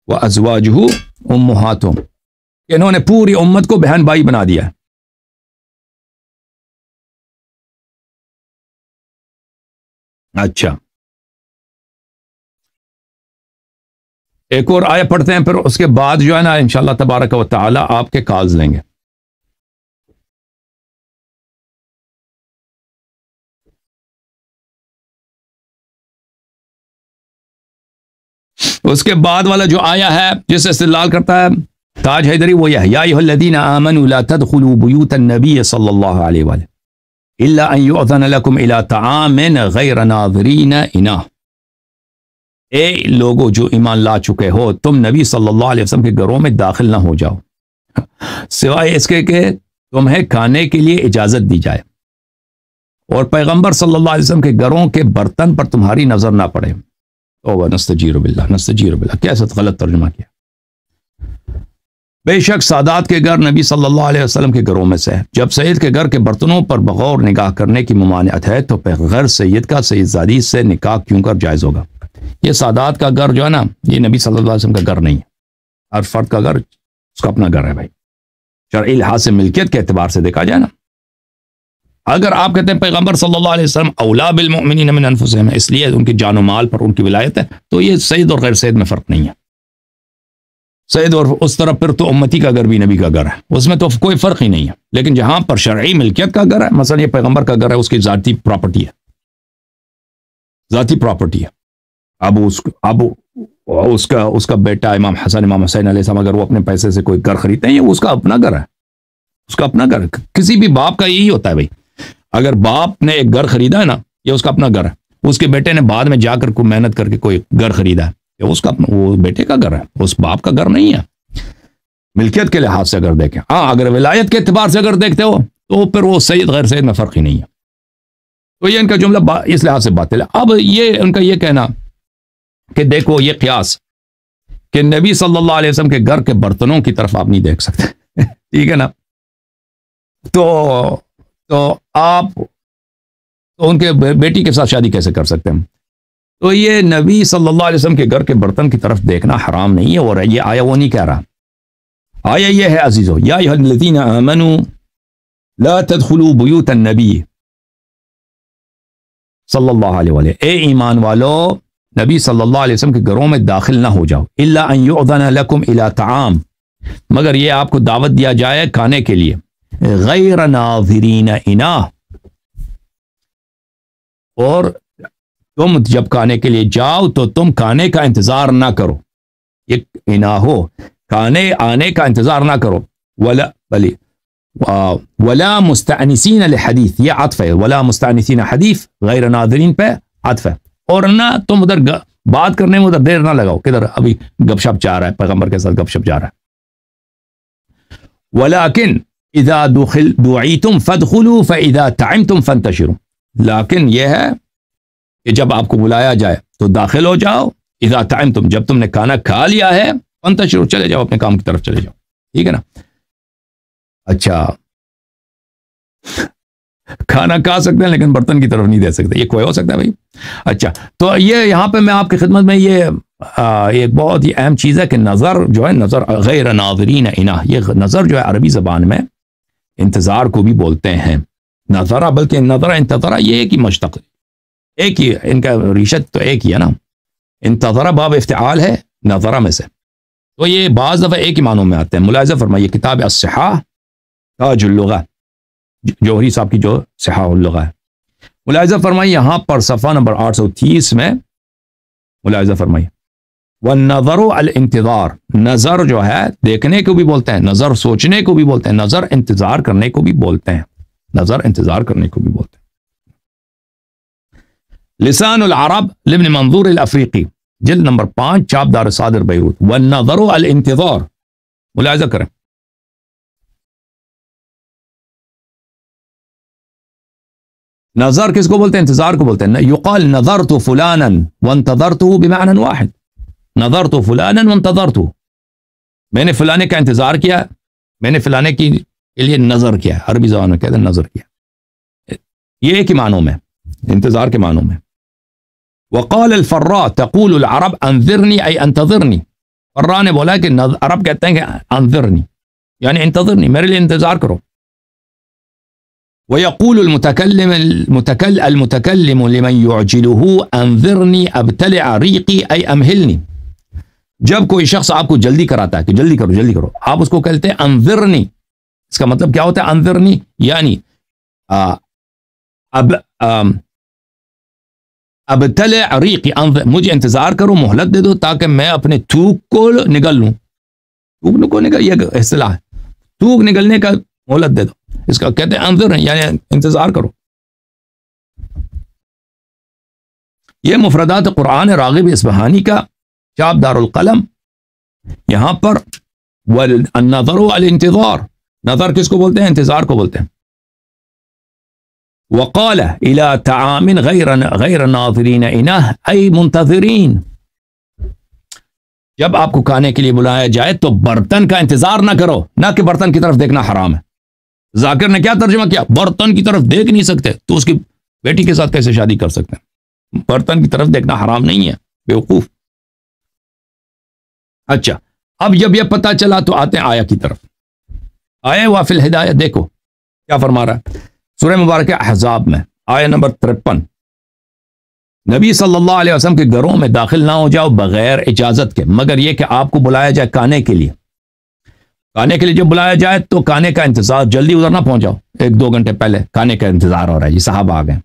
وازواجہ امہاتہم، انہوں نے پوری امت کو بہن بھائی بنا دیا ہے. اچھا، ایک اور آیت پڑھتے ہیں، پھر اس کے بعد جو ہے نا انشاءاللہ تبارک و تعالی آپ کے کالز لیں گے. اس کے بعد والا جو آیا ہے جس سے استدلال کرتا ہے تاج حیدری، وہ یہ ہے، یا ایھا الذین آمنوا لا تدخلوا بیوت النبی صلی اللہ علیہ وآلہ الا ان یؤذن لکم الی طعام غیر ناظرین اناہ. اے لوگوں جو ایمان لا چکے ہو، تم نبی صلی اللہ علیہ وسلم کے گھروں میں داخل نہ ہو جاؤ سوائے اس کے کہ تمہیں کھانے کے لیے اجازت دی جائے، اور پیغمبر صلی اللہ علیہ وسلم کے گھروں کے برتن پر تمہاری نظر نہ پڑے. توبہ، نستجیر باللہ، نستجیر باللہ، کیسا غلط ترجمہ کیا. بے شک سادات کے گھر نبی صلی اللہ علیہ وسلم کے گھروں میں سے ہے. جب سید کے گھر کے برتنوں پر بغور نگاہ کرنے کی ممانعت ہے تو غیر سید کا سید زادی سے نکاح کیوں کر جائز ہوگا. یہ سادات کا گھر جو ہے نا، یہ نبی صلی اللہ علیہ وسلم کا گھر نہیں ہے. ہر فرد کا گھر اس کا اپنا گھر ہے بھائی، شرعی لحاظ سے ملکیت کے اعتبار سے دیکھا جائے نا. اگر آپ کہتے ہیں پیغمبر صلی اللہ علیہ وسلم اولا بالمؤمنین من انفسہم، اس لیے ان کی جان و مال پر ان کی ولایت ہے، تو یہ سید اور غیر سید میں فرق نہیں ہے. سید اور اس طرف پھر تو امتی کا گھر بھی نبی کا گھر ہے، اس میں تو کوئی فرق ہی نہیں ہے. لیکن جہاں پر شرعی ملکیت کا گھر ہے، مثلا یہ پیغمبر کا گھر ہے، اس کی ذاتی پراپرٹی ہے، ذاتی پراپرٹی ہے. اب اس کا بیٹا امام حسن، امام حسین علیہ السلام، اگر وہ اپنے پیسے سے کوئی گھر خریدتے ہیں، یہ اس کا اپنا گھر ہے، اس کا اپنا گھر ہے. کسی بھی باپ کا یہی ہوتا ہے بھائی، اگر باپ نے ایک گھر خریدا ہے نا، یہ اس کا اپنا گھر ہے. اس کے بیٹے نے بعد میں جا کر کوئی محنت کر کے کوئی گھر خریدا ہے، اس کا اپنا، وہ بیٹے کا گھر ہے، اس باپ کا گھر نہیں ہے ملکیت کے لحاظ سے اگر دیکھیں. ہاں، اگر ولایت کے اعتبار سے اگر دیکھتے ہو تو پھر وہ سید غیر سید میں فرق ہی نہیں ہے. تو یہ ان کا جملہ اس لحاظ سے باطل ہے. اب یہ ان کا یہ کہنا کہ دیکھو یہ قیاس کہ نبی صلی اللہ علیہ وسلم کے گھر کے برتنوں کی طرف آپ نہیں دیکھ سکتے ٹھیک ہے نا، تو آپ تو ان کے بیٹی کے ساتھ شادی کیسے کر سکتے ہیں؟ تو یہ نبی صلی اللہ علیہ وسلم کے گھر کے برتن کی طرف دیکھنا حرام نہیں ہے. اور یہ آیا وہ نہیں کہہ رہا، آیا یہ ہے عزیزو، یا ایھا الذین آمنوا لا تدخلوا بیوت النبی صلی اللہ علیہ وآلہ، اے ایمان والو نبی صلی اللہ علیہ وسلم کے گھروں میں داخل نہ ہو جاؤ. الا ان یؤذن لکم الی طعام، مگر یہ آپ کو دعوت دیا جائے کھانے کے لیے، غیر ناظرین اناہ، اور تم جب کھانے کے لیے جاؤ تو تم کھانے کا انتظار نہ کرو. یہ انا ہو، کھانے آنے کا انتظار نہ کرو. ولا مستأنسین لحدیث، یہ عطف ہے، ولا مستأنسین حدیث غیر ناظرین پہ عطف ہے. اور نہ تم ادھر بات کرنے میں ادھر دیر نہ لگاؤ، کدھر ابھی گپ شپ جا رہا ہے، پیغمبر کے ساتھ گپ شپ جا رہا ہے. ولیکن اذا دعیتم فادخلوا فاذا طعمتم فانتشروا، لیکن یہ ہے کہ جب آپ کو بلایا جائے تو داخل ہو جاؤ، اذا طعمتم جب تم نے کھانا کھا لیا ہے، فانتشروا چلے جاؤ، اپنے کام کی طرف چلے جاؤ، ٹھیک ہے نا؟ اچھا کھانا کھا سکتے ہیں لیکن برتن کی طرف نہیں دے سکتے، یہ کوئی ہو سکتا ہے بھائی؟ اچھا تو یہ یہاں پہ میں آپ کی خدمت میں یہ ایک بہت ہی اہم چیز ہے کہ نظر جو ہے، نظر غیر ناظرین اناہ، یہ نظر جو ہے عربی زبان میں انتظار کو بھی بولتے ہیں نظرہ، بلکہ نظرہ انتظرہ یہ ایک ہی مشتق، ایک ہی ان کا ریشت تو ایک ہی ہے نا، انتظرہ باب افتعال ہے نظرہ میں سے، تو یہ بعض دفعہ ایک ہی معنوں میں آتے ہیں۔ ملاحظہ فرمائیے کتاب الصحاح تاج اللغہ، جوہری صاحب کی جو صحاح اللغہ ہے، ملاحظہ فرمائیے یہاں پر صفحہ نمبر 830 میں ملاحظہ فرمائیے والنظر الانتظار، نظر جو ہے دیکھنے کو بھی بولتے ہیں، نظر سوچنے کو بھی بولتے ہیں، نظر انتظار کرنے کو بھی بولتے ہیں، نظر انتظار کرنے کو بھی بولتے ہیں۔ لسان العرب لابن منظور الافریقی، جلد نمبر 5، چاپ دار صادر بیروت، والنظر الانتظار، ملاحظہ کریں۔ نظر کس کو بولتے ہیں؟ انتظار کو بولتے ہیں۔ یقال نظرت فلانا وانتظرته بمعنى واحد، نظرت فلانا وانتظرته، میں نے فلانے کا انتظار کیا، میں نے فلانے کے لیے نظر کیا، عربی زبان میں کہتے ہیں نظر کیا، یہ ایک ہی معنوں میں، انتظار کے معنوں میں۔ وقال الفراء تقول العرب انذرنی ای انتظرنی، فراء نے بولا کہ عرب کہتے ہیں کہ انذرنی یعنی انتظرنی، میرے لیے انتظار کرو۔ ويقول المتكلم لمن يعجله انذرني ابتلع ريقي اي امهلني، جب کوئی شخص آپ کو جلدی کراتا ہے کہ جلدی کرو جلدی کرو، آپ اس کو کہتے ہیں انذرنی، اس کا مطلب کیا ہوتا ہے انذرنی؟ یعنی ابتلع ريقي، مجھے انتظار کرو، مہلت دے دو تاکہ میں اپنے تھوک کو نگل لوں، تھوک کو نگل، یہ اصطلاح ہے، تھوک نگلنے کا مہلت دے دو، اس کا کہتے ہیں انظر، یعنی انتظار کرو۔ یہ مفردات قرآن راغب اصبہانی کا، چاپ دار القلم، یہاں پر والنظر الانتظار، نظر کس کو بولتے ہیں؟ انتظار کو بولتے ہیں۔ وقال الى طعام غیر ناظرین انہ ای منتظرین، جب آپ کو کھانے کے لیے بلایا جائے تو برتن کا انتظار نہ کرو، نہ کہ برتن کی طرف دیکھنا حرام ہے۔ ذاکر نے کیا ترجمہ کیا؟ برتن کی طرف دیکھ نہیں سکتے تو اس کی بیٹی کے ساتھ کیسے شادی کر سکتے ہیں؟ برتن کی طرف دیکھنا حرام نہیں ہے، بیوقوف۔ اچھا اب جب یہ پتہ چلا تو آتے ہیں آیا کی طرف، آئے وافل ہدایت، دیکھو کیا فرما رہا ہے سورہ مبارکہ احزاب میں، آیہ نمبر 53، نبی صلی اللہ علیہ وسلم کے گھروں میں داخل نہ ہو جاؤ بغیر اجازت کے، مگر یہ کہ آپ کو بلایا جائے کھانے کے لیے، کھانے کے لیے جب بلایا جائے تو کھانے کا انتظار، جلدی ادھر نہ پہنچ جاؤ، 1-2 گھنٹے پہلے کھانے کا انتظار ہو رہا ہے، یہ صحابہ آ گئے،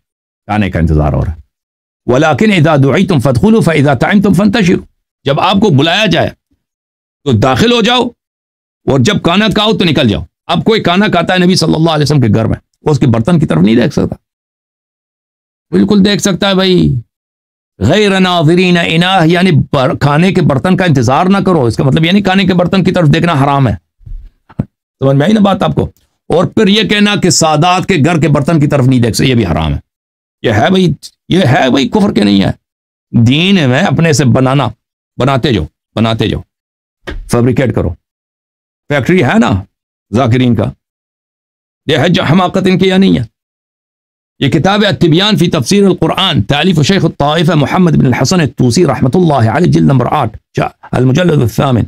کھانے کا انتظار ہو رہا ہے۔ ولیکن اذا دعیتم فادخلوا فاذا طعمتم فانتشروا، جب آپ کو بلایا جائے تو داخل ہو جاؤ اور جب کھانا کھاؤ تو نکل جاؤ۔ اب کوئی کھانا کھاتا ہے نبی صلی اللہ علیہ وسلم کے گھر میں، اس کے برتن کی طرف نہیں دیکھ سکتا؟ بالکل دیکھ سکتا ہے بھائی، غیر ناظرین اناہ یعنی کھانے کے برتن کا انتظار نہ کرو، اس کا مطلب یعنی کھانے کے برتن کی طرف دیکھنا حرام ہے، سمجھ میں آئی نا بات آپ کو؟ اور پھر یہ کہنا کہ سادات کے گھر کے برتن کی طرف نہیں دیکھ سکتے، یہ بھی حرام ہے، یہ ہے بھائی کفر کے نہیں ہے، دین میں اپنے سے بناتے جاؤ، فیبریکیٹ کرو، فیکٹری ہے نا ذاکرین کا، یہ ہے جو حماقت ان کی یا نہیں ہے۔ یہ کتاب التبیان فی تفسیر القرآن، تالیف شیخ الطائفہ محمد بن الحسن الطوسی رحمۃ اللہ علیہ، جلد نمبر 8، المجلد الثامن۔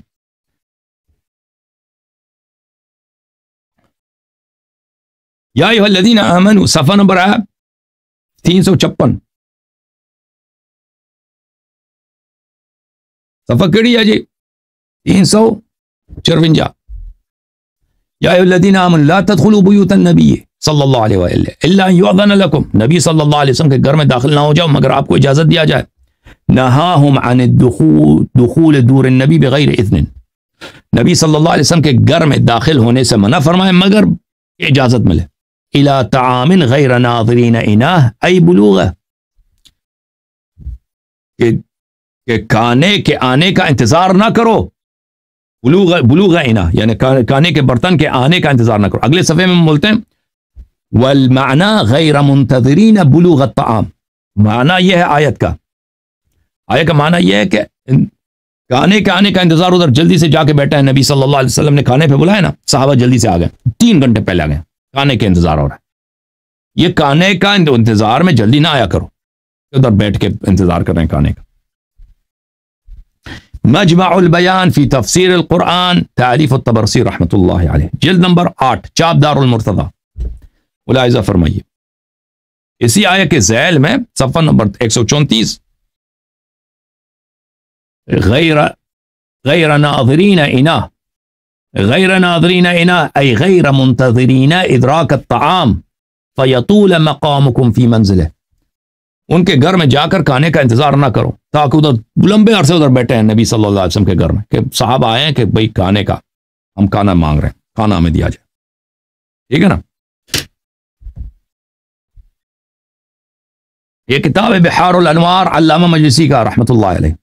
یا ایھا الذین آمنوا، صفحہ نمبر 356، صفحہ کیڑی ہے جی؟ 354۔ یا ایھا الذین آمنوا لا تدخلوا بیوت النبی صلی اللہ علیہ وآلہ الا ان یؤذن لکم، نبی صلی اللہ علیہ وسلم کے گھر میں داخل نہ ہو جاؤ مگر آپ کو اجازت دیا جائے۔ نہاہم عن دخول دور النبی بغیر اذن، نبی صلی اللہ علیہ وسلم کے گھر میں داخل ہونے سے منع فرمائے مگر اجازت ملے۔ الی طعام غیر ناظرین اناہ ای بلوغ، کہ کھانے کے آنے کا انتظار نہ کرو بلوغ انا یعنی کھانے کے برتن کے آنے کا انتظار نہ کرو. اگلے صفحے میں بولتے ہیں والمعنی غیر منتظرین بلوغ الطعام. معنی یہ ہے آیت کا معنی یہ ہے کہ کھانے کے آنے کا انتظار, ادھر جلدی سے جا کے بیٹھا ہے نبی صلی اللہ علیہ وسلم نے کھانے پہ بلایا نا, صحابہ جلدی سے آ گئے, 3 گھنٹے پہلے آ گئے, کھانے کے انتظار ہو رہا ہے. یہ کھانے کا انتظار میں جلدی نہ آیا کرو, ادھر بیٹھ کے انتظار کر رہے ہیں کھانے کا. مجمع البیان فی تفسیر القرآن تالیف الطبرسی رحمۃ اللہ علیہ, جلد نمبر 8, چاپ دار المرتضی. ملاحظہ فرمائیے اسی آیت کے ذیل میں صفحہ نمبر 134 غیر ناظرین انا ای غیر منتظرین ادراک الطعام فیطول مقامکم فی منزلہ. ان کے گھر میں جا کر کھانے کا انتظار نہ کرو تاکہ ادھر لمبے عرصے ادھر بیٹھے ہیں نبی صلی اللہ علیہ وسلم کے گھر میں کہ صاحب آئے ہیں کہ بھئی کھانے کا ہم کھانا مانگ رہے ہیں, کھانا ہمیں دیا جائے. ٹھیک ہے نا. یہ کتاب ہے بحار الانوار علامہ مجلسی کا رحمۃ اللہ علیہ.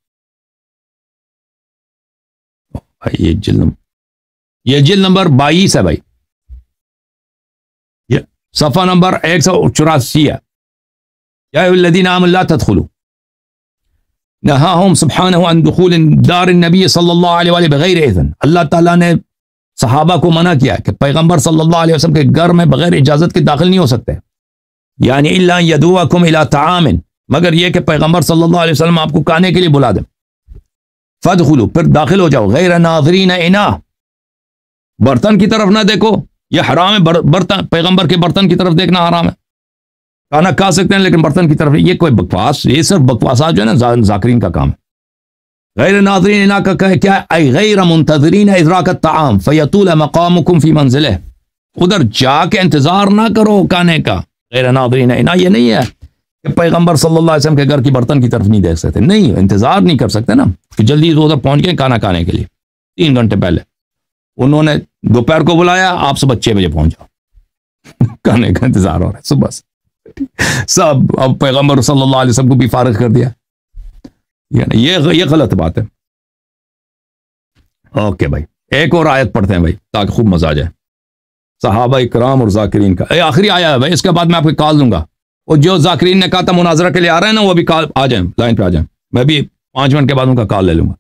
یہ جلد نمبر 22 ہے بھائی, یہ صفحہ نمبر 184 ہے. یا ایھا الذین آمنوا لا تدخلوا نہاہم سبحانہ عن دخول دار النبی صلی اللہ علیہ وآلہ بغیر اذن. اللہ تعالیٰ نے صحابہ کو منع کیا کہ پیغمبر صلی اللہ علیہ وسلم کے گھر میں بغیر اجازت کے داخل نہیں ہو سکتے, یعنی الا یدعوکم الی طعام, مگر یہ کہ پیغمبر صلی اللہ علیہ وسلم آپ کو کھانے کے لیے بلا دیں. فادخلوا, پھر داخل ہو جاؤ. غیر ناظرین انا, برتن کی طرف نہ دیکھو, یہ حرام ہے. برتن پیغمبر کے برتن کی طرف دیکھنا حرام ہے. کھانا کھا سکتے ہیں لیکن برتن کی طرف, یہ کوئی بکواس, یہ صرف بکواسات جو ہے نا ذاکرین کا کام ہے. غیر ناظرین انا کا کیا ہے, غیر منتظرین ادراک الطعام فیطول مقامکم فی منزلہ. ادھر جا کے انتظار نہ کرو کھانے کا. غیر ناظرین انا یہ نہیں ہے کہ پیغمبر صلی اللہ علیہ وسلم کے گھر کی برتن کی طرف نہیں دیکھ سکتے, نہیں, انتظار نہیں کر سکتے نا کہ جلدی ادھر پہنچ گئے کھانا کھانے کے لیے 3 گھنٹے پہلے. انہوں نے دوپہر کو بلایا, آپ صبح 6 بجے پہنچ جاؤ, کھانے کا انتظار ہو رہا ہے صبح سے سب. اب پیغمبر صلی اللہ علیہ وسلم کو بھی فارغ کر دیا, یہ غلط بات ہے. اوکے بھائی, ایک اور آیت پڑھتے ہیں بھائی تاکہ خوب مزہ آ جائے. صحابہ اکرام اور ذاکرین کا آخری آیا ہے بھائی, اس کے بعد میں آپ کو کال دوں گا. اور جو ذاکرین نے کہا تھا مناظرہ کے لیے آ رہے ہیں نا, وہ بھی کال آ جائیں, لائن پہ آ جائیں. میں بھی 5 منٹ کے بعد ان کا کال لے لوں گا.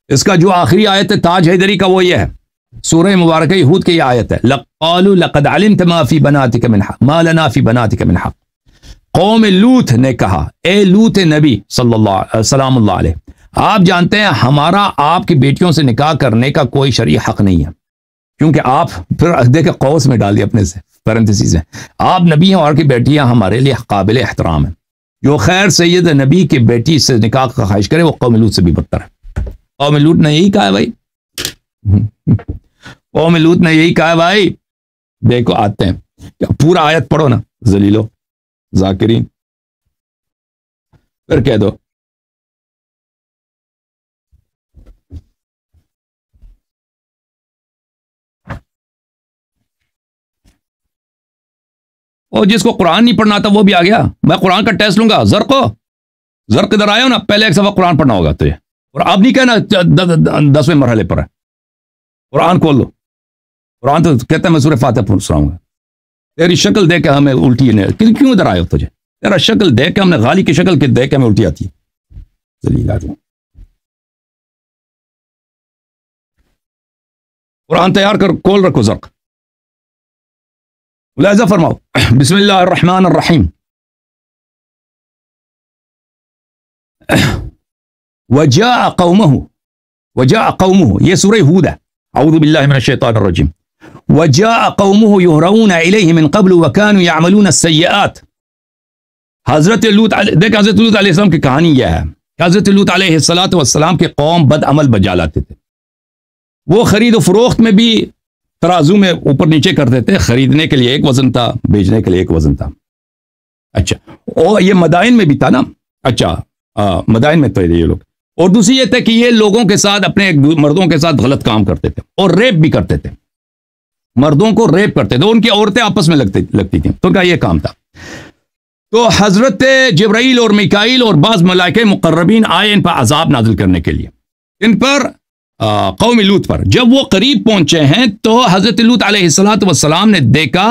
اس کا جو آخری آیت ہے تاج حیدری کا, وہ یہ ہے, سورہ مبارکہ ہود کی یہ آیت ہے, قالوا لقد علمت ما فی بناتک من حق ما لنا فی بناتک من حق. قوم لوط نے کہا, اے لوط نبی صلی اللہ سلام اللہ علیہ, آپ جانتے ہیں ہمارا آپ کی بیٹیوں سے نکاح کرنے کا کوئی شرعی حق نہیں ہے, کیونکہ آپ پھر دیکھیں قوس میں ڈال دیا اپنے سے پیرنتھیسز ہیں, آپ نبی ہیں اور کی بیٹیاں ہمارے لیے قابل احترام ہیں. جو خیر سید نبی کی بیٹی سے نکاح کا خواہش کرے وہ قوم لوط سے بھی بدتر ہے. قوم لوط نے یہی کہا ہے بھائی, قوم لوط نے یہی کہا ہے بھائی. دیکھو آتے ہیں, پورا آیت پڑھو نا ذلیلو ذاکرین, پھر کہہ دو اور جس کو قرآن نہیں پڑھنا تھا وہ بھی آ گیا. میں قرآن کا ٹیسٹ لوں گا. زرق ادھر آئے ہو نا, پہلے ایک صفحہ قرآن پڑھنا ہوگا تجھے, اور اب نہیں کہنا 10ویں مرحلے پر ہے. قرآن کھول لو. قرآن تو کہتا ہے میں سورہ فاتحہ سناؤں گا. تیری شکل دیکھ کے ہمیں الٹی ہے, کیوں ادھر آئے ہو تجھے؟ تیرا شکل دیکھ کے, ہم نے غالی کی شکل کے دیکھ کے ہمیں الٹی آتی ہے. قرآن تیار کر, کھول رکھو زرق. ملاحظہ فرماؤ, بسم اللہ الرحمن الرحیم. وجاء قومه یہ سورہ ہود ہے. اعوذ باللہ من الشیطان الرجیم. وجاء قومه يهرعون الیہ من قبل وكانوا يعملون السیئات. حضرت لوط دیکھ, حضرت لوط علیہ السلام کی کہانی یہ ہے. حضرت لوط علیہ السلام کے قوم بد عمل بجا لاتے تھے. وہ خرید و فروخت میں بھی ترازو میں اوپر نیچے کرتے تھے. خریدنے کے لیے ایک وزن تھا, بیچنے کے لیے ایک وزن تھا. اچھا, اور یہ مدائن میں بھی تھا نا. اچھا, مدائن میں تو یہ لوگ. اور دوسری یہ تھا کہ یہ لوگوں کے ساتھ, اپنے مردوں کے ساتھ غلط کام کرتے تھے اور ریپ بھی کرتے تھے. مردوں کو ریپ کرتے تھے, ان کی عورتیں آپس میں لگتی تھیں. تو ان کا یہ کام تھا. تو حضرت جبرائیل اور میکائیل اور بعض ملائکہ مقربین آئے ان پر عذاب نازل کرنے کے لیے. ان پر قوم لوط پر جب وہ قریب پہنچے ہیں تو حضرت لوط علیہ الصلوۃ والسلام نے دیکھا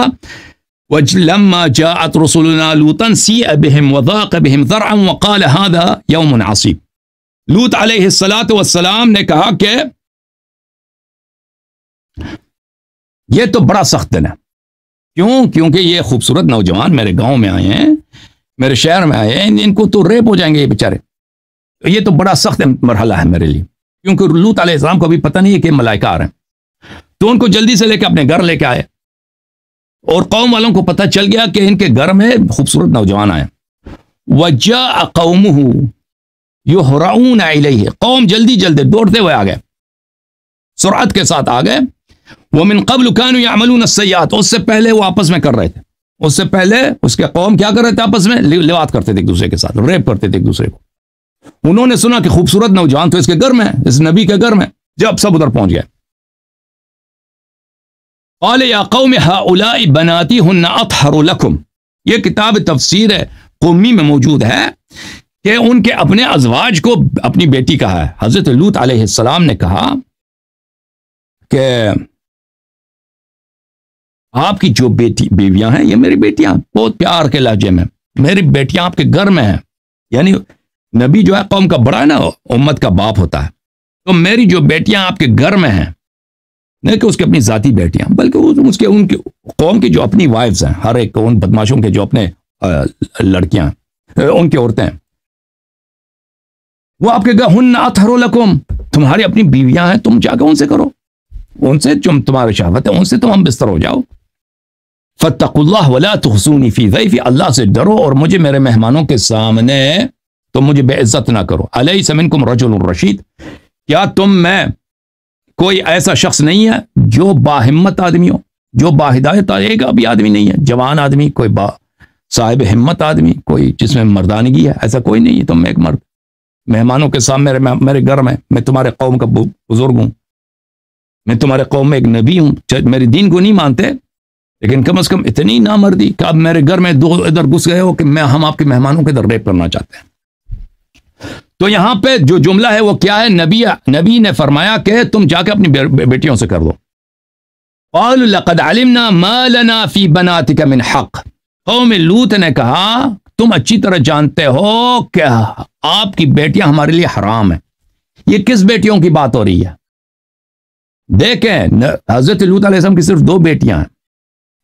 وَلَمَّا جَاءَتْ رُسُلُنَا لُوطًا سِیءَ بِهِمْ وَضَاقَ بِهِمْ ذَرْعًا وَقَالَ هَذَا يَوْمٌ عَصِیبٌ۔ لوط علیہ الصلوۃ والسلام نے کہا کہ یہ تو بڑا سخت دن ہے۔ کیوں؟ کیونکہ یہ خوبصورت نوجوان میرے گاؤں میں آئے ہیں، میرے شہر میں آئے ہیں، ان کو تو ریپ ہو جائیں گے یہ بیچارے، یہ تو بڑا سخت مرحلہ ہے میرے لیے، کیونکہ لوط علیہ السلام کو ابھی پتہ نہیں ہے کہ ملائکہ آ رہے ہیں۔ تو ان کو جلدی سے لے کے اپنے گھر لے کے آئے، اور قوم والوں کو پتہ چل گیا کہ ان کے گھر میں خوبصورت نوجوان آئے۔ وَجَاءَ قَوْمُهُ يُهْرَعُونَ إِلَيْهِ، قوم جلدی جلدی دوڑتے ہوئے آ گئے، سرعت کے ساتھ آ گئے۔ وَمِن قَبْلُ كَانُوا يَعْمَلُونَ السَّيِّئَاتِ، اس سے پہلے وہ آپس میں کر رہے تھے، اس سے پہلے اس کے قوم کیا کر رہے تھے؟ آپس میں لواط کرتے تھے ایک دوسرے کے ساتھ، ریپ کرتے تھے ایک دوسرے کو۔ انہوں نے سنا کہ خوبصورت نوجوان تو اس کے گھر میں ہے، اس نبی کے گھر میں، جب سب ادھر پہنچ گئے۔ قال یا قوم هؤلاء بناتی ہن اطہر لکم، یہ کتاب تفسیر قومی میں موجود ہے کہ ان کے اپنے ازواج کو اپنی بیٹی کہا ہے۔ حضرت لوط علیہ السلام نے کہا کہ آپ کی جو بیویاں ہیں یہ میری بیٹیاں، بہت پیار کے لہجے میں، میری بیٹیاں آپ کے گھر میں ہیں، یعنی نبی جو ہے قوم کا بڑا ہے نا، امت کا باپ ہوتا ہے، تو میری جو بیٹیاں آپ کے گھر میں ہیں، نہیں کہ اس کی اپنی ذاتی بیٹیاں، بلکہ ان کی قوم کی جو اپنی وائفز ہیں، ہر ایک ان بدماشوں کے جو اپنے لڑکیاں ہیں، ان کی عورتیں ہیں، وہ آپ کے گھر ہن اطہر لکم، تمہاری اپنی بیویاں ہیں، تم جا کے ان سے کرو، ان سے تمہاری شہوت ہے، ان سے تم ہم بستر ہو جاؤ۔ فاتقوا اللہ ولا تخزونی فی ضیفی، اللہ سے ڈرو اور مجھے میرے مہمانوں کے سامنے تم مجھے بے عزت نہ کرو۔ الیس منکم رجل رشید، کیا تم میں کوئی ایسا شخص نہیں ہے جو باہمت آدمی ہو، جو باہدایت، ایک ابھی آدمی نہیں ہے، جوان آدمی، کوئی صاحب ہمت آدمی، کوئی جس میں مردانگی ہے، ایسا کوئی نہیں ہے۔ تم ایک مرد مہمانوں کے سامنے میرے گھر میں تمہارے قوم کا بزرگ ہوں، میں تمہارے قوم میں ایک نبی ہوں، میری دین کو نہیں مانتے لیکن کم از کم اتنی نامردی کہ اب میرے گھر میں دو ادھر گھس گئے ہو کہ ہم آپ کے مہمانوں کے ادھر ریپ کرنا چاہتے ہیں۔ تو یہاں پہ جو جملہ ہے وہ کیا ہے؟ نبی نے فرمایا کہ تم جا کے اپنی بیٹیوں سے کر دو۔ قالوا لقد علمنا ما لنا فی بناتک من حق، قوم لوط نے کہا تم اچھی طرح جانتے ہو کہ آپ کی بیٹیاں ہمارے لیے حرام ہیں۔ یہ کس بیٹیوں کی بات ہو رہی ہے؟ دیکھیں حضرت لوط علیہ السلام کی صرف 2 بیٹیاں ہیں،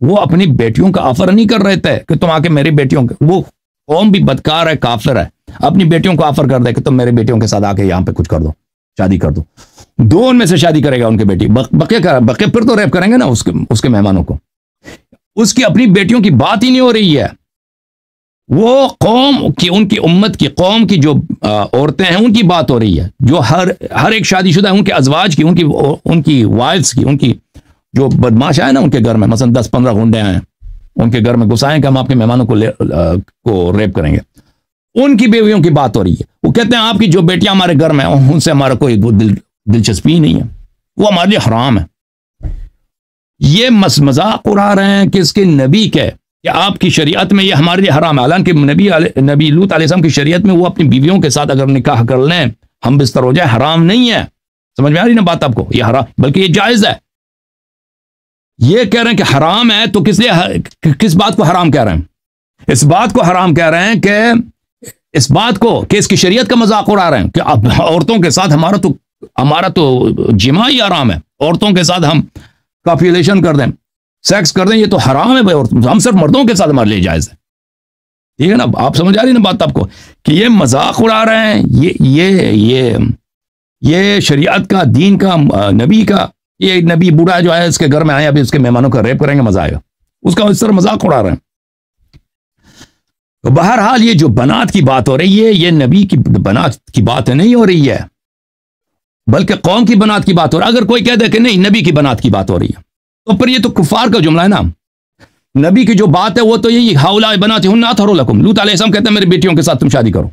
وہ اپنی بیٹیوں کا آفر نہیں کر رہے تھے کہ تم آ کے میری بیٹیوں کے، وہ قوم بھی بدکار ہے، کافر ہے، اپنی بیٹیوں کو آفر کر دے کہ تم میرے بیٹیوں کے ساتھ آ کے یہاں پہ کچھ کر دو، شادی کر دو۔ 2 ان میں سے شادی کرے گا ان کی بیٹی، بقیہ پھر تو ریپ کریں گے نا اس کے مہمانوں کو۔ اس کی اپنی بیٹیوں کی بات ہی نہیں ہو رہی ہے، وہ قوم کی، ان کی امت کی، قوم کی جو عورتیں ہیں ان کی بات ہو رہی ہے، جو ہر ایک شادی شدہ ان کے ازواج کی، ان کی وائفز کی، ان کی جو بدماش آئے نا ان کے گھر میں، مثلا 10-15 گنڈے آئے ان کے گھر میں گھسائیں کہ ہم آپ کے مہمانوں کو ریپ کریں گے، ان کی بیویوں کی بات ہو رہی ہے۔ وہ کہتے ہیں آپ کی جو بیٹیاں ہمارے گھر میں ہیں ان سے ہمارا کوئی دلچسپی نہیں ہے، وہ ہمارے لیے حرام ہے۔ یہ مذاق اڑا رہے ہیں کہ اس کے نبی کے کہ آپ کی شریعت میں یہ ہمارے لیے حرام ہے، حالانکہ نبی لوط علیہ السلام کی شریعت میں وہ اپنی بیویوں کے ساتھ اگر نکاح کر لیں، ہم بستر ہو جائے، حرام نہیں ہے۔ سمجھ میں آ رہی نا بات آپ کو؟ یہ حرام بلکہ یہ جائز ہے۔ یہ کہہ رہے ہیں کہ حرام ہے تو کس بات کو حرام کہہ رہے ہیں؟ اس بات کو حرام کہہ رہے ہیں کہ اس بات کو کہ اس کی شریعت کا مذاق اڑا رہے ہیں کہ اب عورتوں کے ساتھ ہمارا تو جماع ہی حرام ہے، عورتوں کے ساتھ ہم کاپیولیشن کر دیں، سیکس کر دیں، یہ تو حرام ہے بھائی، ہم صرف مردوں کے ساتھ ہمارے لیے جائز ہے۔ ٹھیک ہے نا؟ آپ سمجھ آ رہی نا بات آپ کو کہ یہ مذاق اڑا رہے ہیں، یہ شریعت کا، دین کا، نبی کا، یہ نبی بوڑھا جو ہے اس کے گھر میں آئے، ابھی اس کے مہمانوں کا ریپ کریں گے، مزہ آئے گا، اس کا اس طرح مذاق اڑا رہے ہیں۔ تو بہرحال یہ جو بنات کی بات ہو رہی ہے، یہ نبی کی بنات کی بات نہیں ہو رہی ہے، بلکہ قوم کی بنات کی بات ہو رہی ہے۔ اگر کوئی کہہ دے کہ نہیں نبی کی بنات کی بات ہو رہی ہے تو پھر یہ تو کفار کا جملہ ہے نا۔ نبی کی جو بات ہے وہ تو یہی ہؤلاء بناتہن اطہر لکم، لوط علیہ السلام کہتے ہیں میری بیٹیوں کے ساتھ تم شادی کرو۔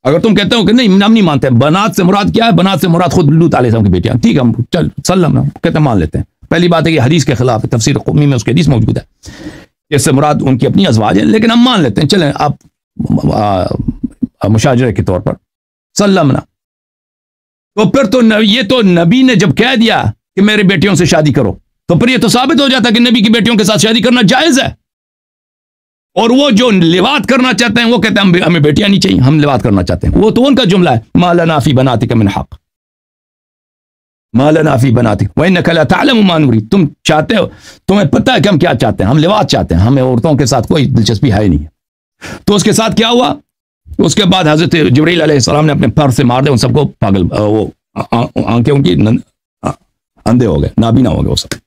اگر تم کہتے ہو کہ نہیں ہم نہیں مانتے، بنات سے مراد کیا ہے؟ بنات سے مراد خود لوط علیہ السلام کی بیٹیاں، ٹھیک ہے ہم چل سلم کہتے ہیں مان لیتے ہیں۔ پہلی بات ہے کہ حدیث کے خلاف ہے، تفسیر قومی میں اس کی حدیث موجود ہے، اس سے مراد ان کی اپنی ازواج ہیں، لیکن ہم مان لیتے ہیں، چلیں آپ مشاجرے کے طور پر سلمنا۔ تو پھر تو یہ تو نبی نے جب کہہ دیا کہ میری بیٹیوں سے شادی کرو تو پھر یہ تو ثابت ہو جاتا کہ نبی کی بیٹیوں کے ساتھ شادی کرنا جائز ہے. اور وہ جو لواط کرنا چاہتے ہیں وہ کہتے ہیں ہمیں بیٹیاں نہیں چاہیے، ہم لواط کرنا چاہتے ہیں. وہ تو ان کا جملہ ہے ما لنا فی بناتک من حق، ما لنا فی بناتک وانک لا تعلم ما نريد. تم چاہتے ہو، تمہیں پتہ ہے کہ ہم کیا چاہتے ہیں، ہم لواط چاہتے ہیں، ہمیں عورتوں کے ساتھ کوئی دلچسپی ہے نہیں. تو اس کے ساتھ کیا ہوا؟ اس کے بعد حضرت جبرائیل علیہ السلام نے اپنے پر سے مار دے ان سب کو، پاگل وہ آنکھیں ان کی اندھے ہو گئے، نابینا ہو گئے وہ سب.